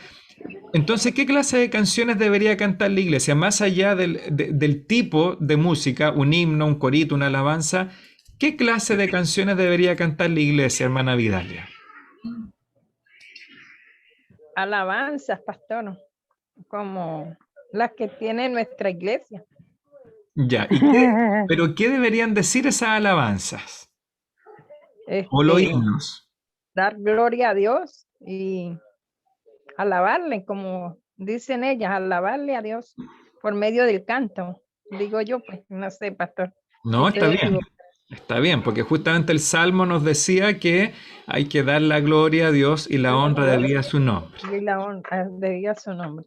Entonces, ¿qué clase de canciones debería cantar la iglesia? Más allá del tipo de música, un himno, un corito, una alabanza, ¿qué clase de canciones debería cantar la iglesia, hermana Vidalia? Alabanzas, pastor, como las que tiene nuestra iglesia. Ya, ¿pero qué deberían decir esas alabanzas? O los himnos. Dar gloria a Dios y alabarle, como dicen ellas, alabarle a Dios por medio del canto. Digo yo, pues, no sé, pastor. No, está bien. Está bien, porque justamente el Salmo nos decía que hay que dar la gloria a Dios y la honra debida a su nombre. Y la honra debida a su nombre.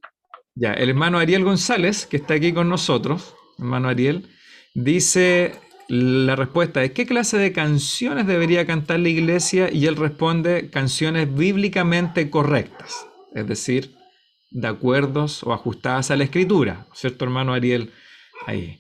Ya, el hermano Ariel González, que está aquí con nosotros, hermano Ariel, dice, la respuesta es, ¿qué clase de canciones debería cantar la iglesia? Y él responde, canciones bíblicamente correctas, es decir, de acuerdos o ajustadas a la escritura, ¿cierto, hermano Ariel? Ahí.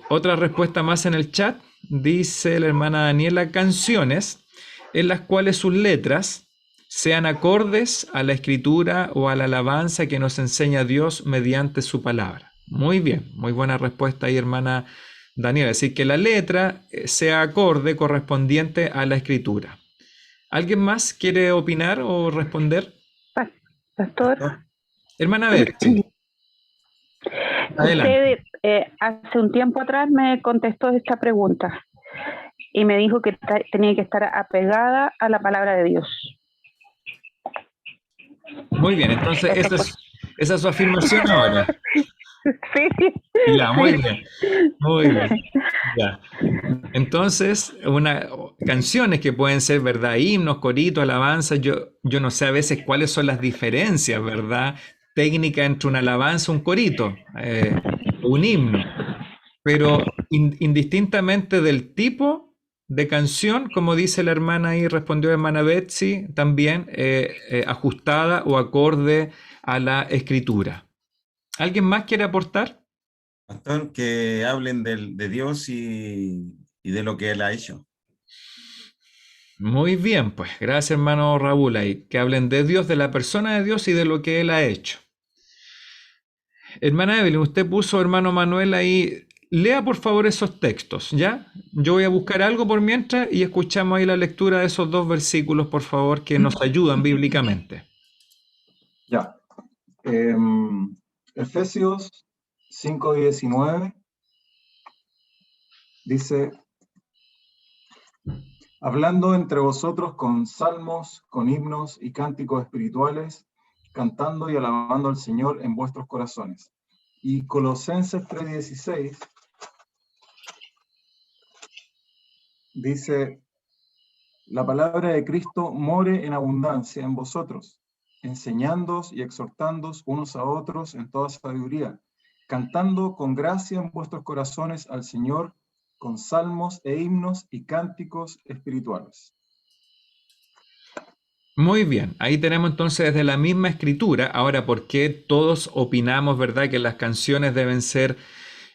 Otra respuesta más en el chat, dice la hermana Daniela, canciones en las cuales sus letras sean acordes a la escritura o a la alabanza que nos enseña Dios mediante su palabra. Muy bien, muy buena respuesta ahí, hermana Daniela. Es decir, que la letra sea acorde, correspondiente a la escritura. ¿Alguien más quiere opinar o responder? Pastor, Hermana Betsy, adelante. usted hace un tiempo atrás me contestó esta pregunta y me dijo que tenía que estar apegada a la palabra de Dios. Muy bien, entonces esa es su afirmación ahora. Sí. Ya, muy bien, muy bien. Ya. Entonces, canciones que pueden ser, ¿verdad? Himnos, coritos, alabanzas. Yo no sé a veces cuáles son las diferencias, ¿verdad? Técnica entre una alabanza, un corito, un himno. Pero indistintamente del tipo de canción, como dice la hermana ahí, respondió la hermana Betsy, también ajustada o acorde a la escritura. ¿Alguien más quiere aportar? Pastor, que hablen de Dios y de lo que Él ha hecho. Muy bien, pues gracias hermano Raúl ahí, que hablen de Dios, de la persona de Dios y de lo que Él ha hecho. Hermana Evelyn, usted puso, hermano Manuel ahí, lea por favor esos textos, ¿ya? Yo voy a buscar algo por mientras y escuchamos ahí la lectura de esos 2 versículos, por favor, que nos ayudan bíblicamente. Ya. Efesios 5:19 dice, hablando entre vosotros con salmos, con himnos y cánticos espirituales, cantando y alabando al Señor en vuestros corazones. Y Colosenses 3:16 dice, la palabra de Cristo more en abundancia en vosotros, enseñándoos y exhortándoos unos a otros en toda sabiduría, cantando con gracia en vuestros corazones al Señor, con salmos e himnos y cánticos espirituales. Muy bien, ahí tenemos entonces desde la misma escritura. Ahora, ¿por qué todos opinamos, verdad, que las canciones deben ser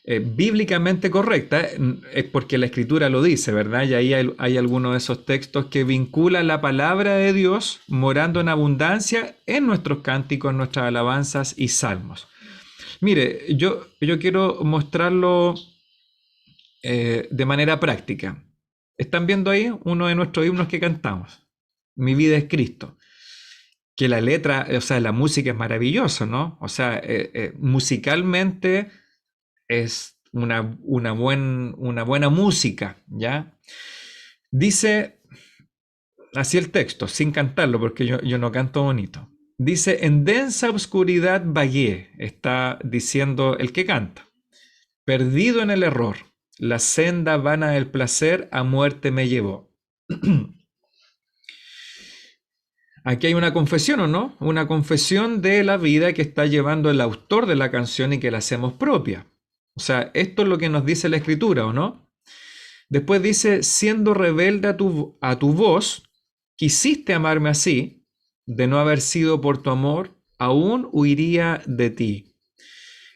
bíblicamente correctas? Es porque la escritura lo dice, ¿verdad? Y ahí hay algunos de esos textos que vinculan la palabra de Dios morando en abundancia en nuestros cánticos, nuestras alabanzas y salmos. Mire, yo quiero mostrarlo de manera práctica. ¿Están viendo ahí uno de nuestros himnos que cantamos? Mi vida es Cristo. Que la letra, o sea, la música es maravillosa, ¿no? O sea, musicalmente es una buena música, ¿ya? Dice, así el texto, sin cantarlo, porque yo no canto bonito. Dice, en densa oscuridad vagué, está diciendo el que canta. Perdido en el error, la senda vana del placer a muerte me llevó. Aquí hay una confesión, ¿o no? Una confesión de la vida que está llevando el autor de la canción y que la hacemos propia. O sea, esto es lo que nos dice la escritura, ¿o no? Después dice, siendo rebelde a tu voz, quisiste amarme así, de no haber sido por tu amor, aún huiría de ti.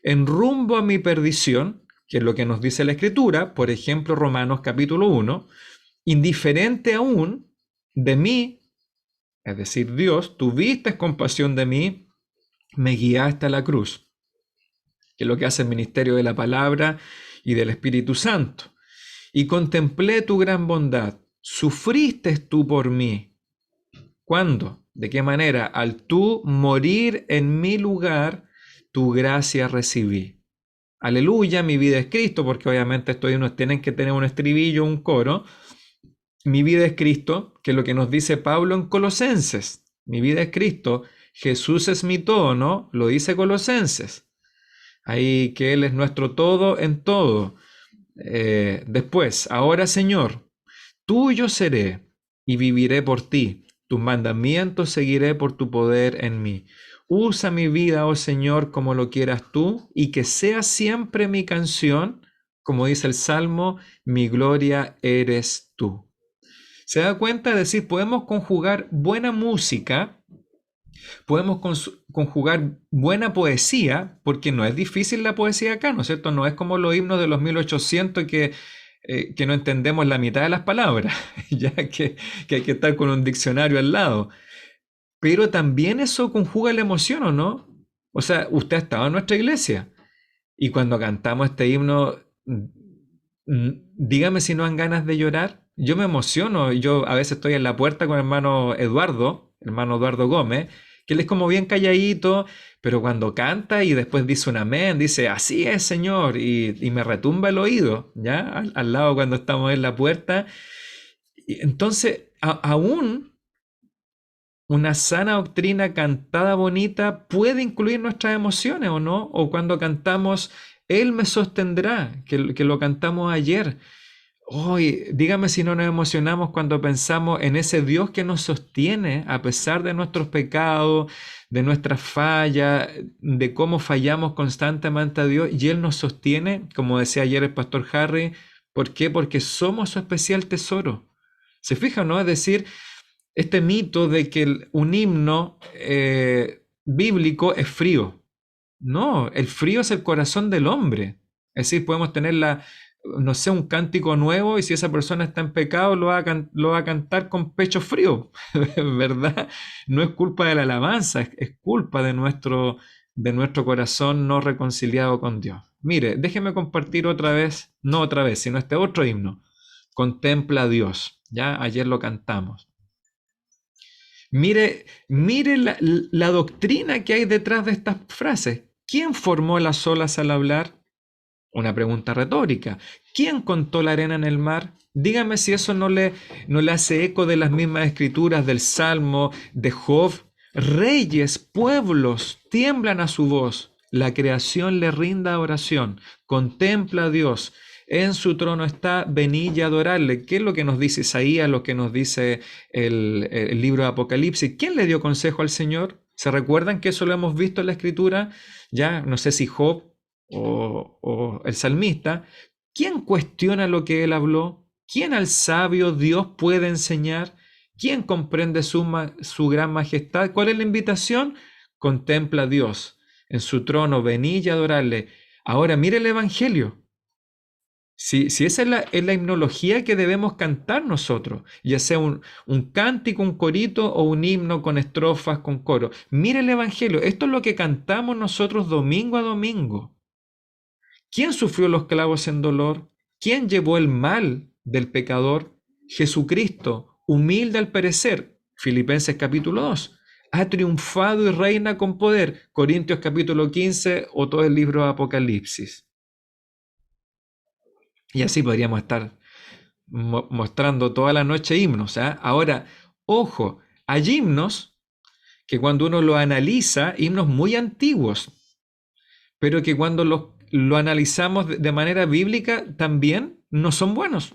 En rumbo a mi perdición, que es lo que nos dice la escritura, por ejemplo, Romanos capítulo 1, indiferente aún de mí, es decir, Dios, tuviste compasión de mí, me guiaste a la cruz, que es lo que hace el ministerio de la palabra y del Espíritu Santo. Y contemplé tu gran bondad, sufriste tú por mí. ¿Cuándo? ¿De qué manera? Al tú morir en mi lugar, tu gracia recibí. Aleluya, mi vida es Cristo, porque obviamente estos himnos tienen que tener un estribillo, un coro. Mi vida es Cristo, que es lo que nos dice Pablo en Colosenses. Mi vida es Cristo, Jesús es mi todo, ¿no? Lo dice Colosenses. Ahí que Él es nuestro todo en todo. Después, ahora Señor, tuyo seré y viviré por ti. Tus mandamientos seguiré por tu poder en mí. Usa mi vida, oh Señor, como lo quieras tú, y que sea siempre mi canción, como dice el Salmo, mi gloria eres tú. ¿Se da cuenta? Es decir, podemos conjugar buena música, podemos conjugar buena poesía, porque no es difícil la poesía acá, ¿no es cierto? No es como los himnos de los 1800 que no entendemos la mitad de las palabras, ya que hay que estar con un diccionario al lado. pero también eso conjuga la emoción, ¿o no? O sea, usted ha estado en nuestra iglesia y cuando cantamos este himno, dígame si no dan ganas de llorar. Yo me emociono, yo a veces estoy en la puerta con el hermano Eduardo Gómez, que él es como bien calladito, pero cuando canta y después dice un amén, dice, así es, Señor, y me retumba el oído, ¿ya? Al lado cuando estamos en la puerta. Y entonces, aún una sana doctrina cantada bonita puede incluir nuestras emociones, ¿o no? O cuando cantamos, Él me sostendrá, que lo cantamos ayer. Hoy, dígame si no nos emocionamos cuando pensamos en ese Dios que nos sostiene a pesar de nuestros pecados, de nuestras fallas, de cómo fallamos constantemente a Dios, y Él nos sostiene, como decía ayer el pastor Harry. ¿Por qué? Porque somos su especial tesoro. ¿Se fijan, no? Es decir, este mito de que un himno bíblico es frío. No, el frío es el corazón del hombre. Es decir, podemos tener no sé, un cántico nuevo y si esa persona está en pecado lo va a cantar con pecho frío, ¿verdad? No es culpa de la alabanza, es culpa de nuestro corazón no reconciliado con Dios. Mire, déjeme compartir otra vez, no otra vez, sino este otro himno. Contempla a Dios. Ya ayer lo cantamos. Mire la doctrina que hay detrás de estas frases. ¿Quién formó las olas al hablar? Una pregunta retórica. ¿Quién contó la arena en el mar? Dígame si eso no le hace eco de las mismas escrituras del Salmo, de Job. Reyes, pueblos, tiemblan a su voz. La creación le rinda oración. Contempla a Dios. En su trono está, venid y adorarle. ¿Qué es lo que nos dice Isaías, lo que nos dice el libro de Apocalipsis? ¿Quién le dio consejo al Señor? ¿Se recuerdan que eso lo hemos visto en la Escritura? Ya, no sé si Job o el salmista. ¿Quién cuestiona lo que él habló? ¿Quién al sabio Dios puede enseñar? ¿Quién comprende su gran majestad? ¿Cuál es la invitación? Contempla a Dios en su trono, venid y adorarle. Ahora mire el Evangelio. Si esa es la himnología que debemos cantar nosotros, ya sea un cántico, un corito o un himno con estrofas, con coro. Mire el Evangelio, esto es lo que cantamos nosotros domingo a domingo. ¿Quién sufrió los clavos en dolor? ¿Quién llevó el mal del pecador? Jesucristo, humilde al perecer. Filipenses capítulo 2. Ha triunfado y reina con poder. Corintios capítulo 15 o todo el libro de Apocalipsis. Y así podríamos estar mostrando toda la noche himnos. Ahora, ojo, hay himnos que cuando uno lo analiza, himnos muy antiguos, pero que cuando lo analizamos de manera bíblica también no son buenos.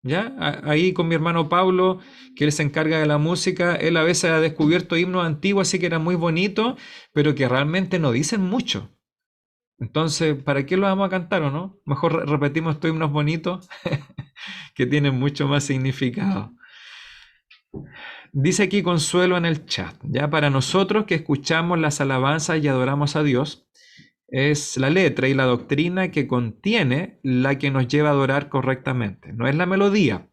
¿Ya? Ahí con mi hermano Pablo, que él se encarga de la música, él a veces ha descubierto himnos antiguos así que eran muy bonitos, pero que realmente no dicen mucho. Entonces, ¿para qué lo vamos a cantar o no? Mejor repetimos estos himnos bonitos que tienen mucho más significado. Dice aquí Consuelo en el chat, ya para nosotros que escuchamos las alabanzas y adoramos a Dios, es la letra y la doctrina que contiene la que nos lleva a adorar correctamente. No es la melodía.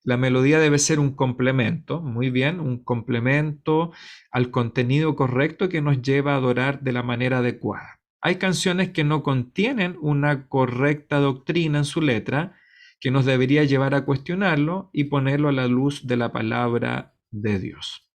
La melodía debe ser un complemento, muy bien, un complemento al contenido correcto que nos lleva a adorar de la manera adecuada. Hay canciones que no contienen una correcta doctrina en su letra, que nos debería llevar a cuestionarlo y ponerlo a la luz de la palabra de Dios.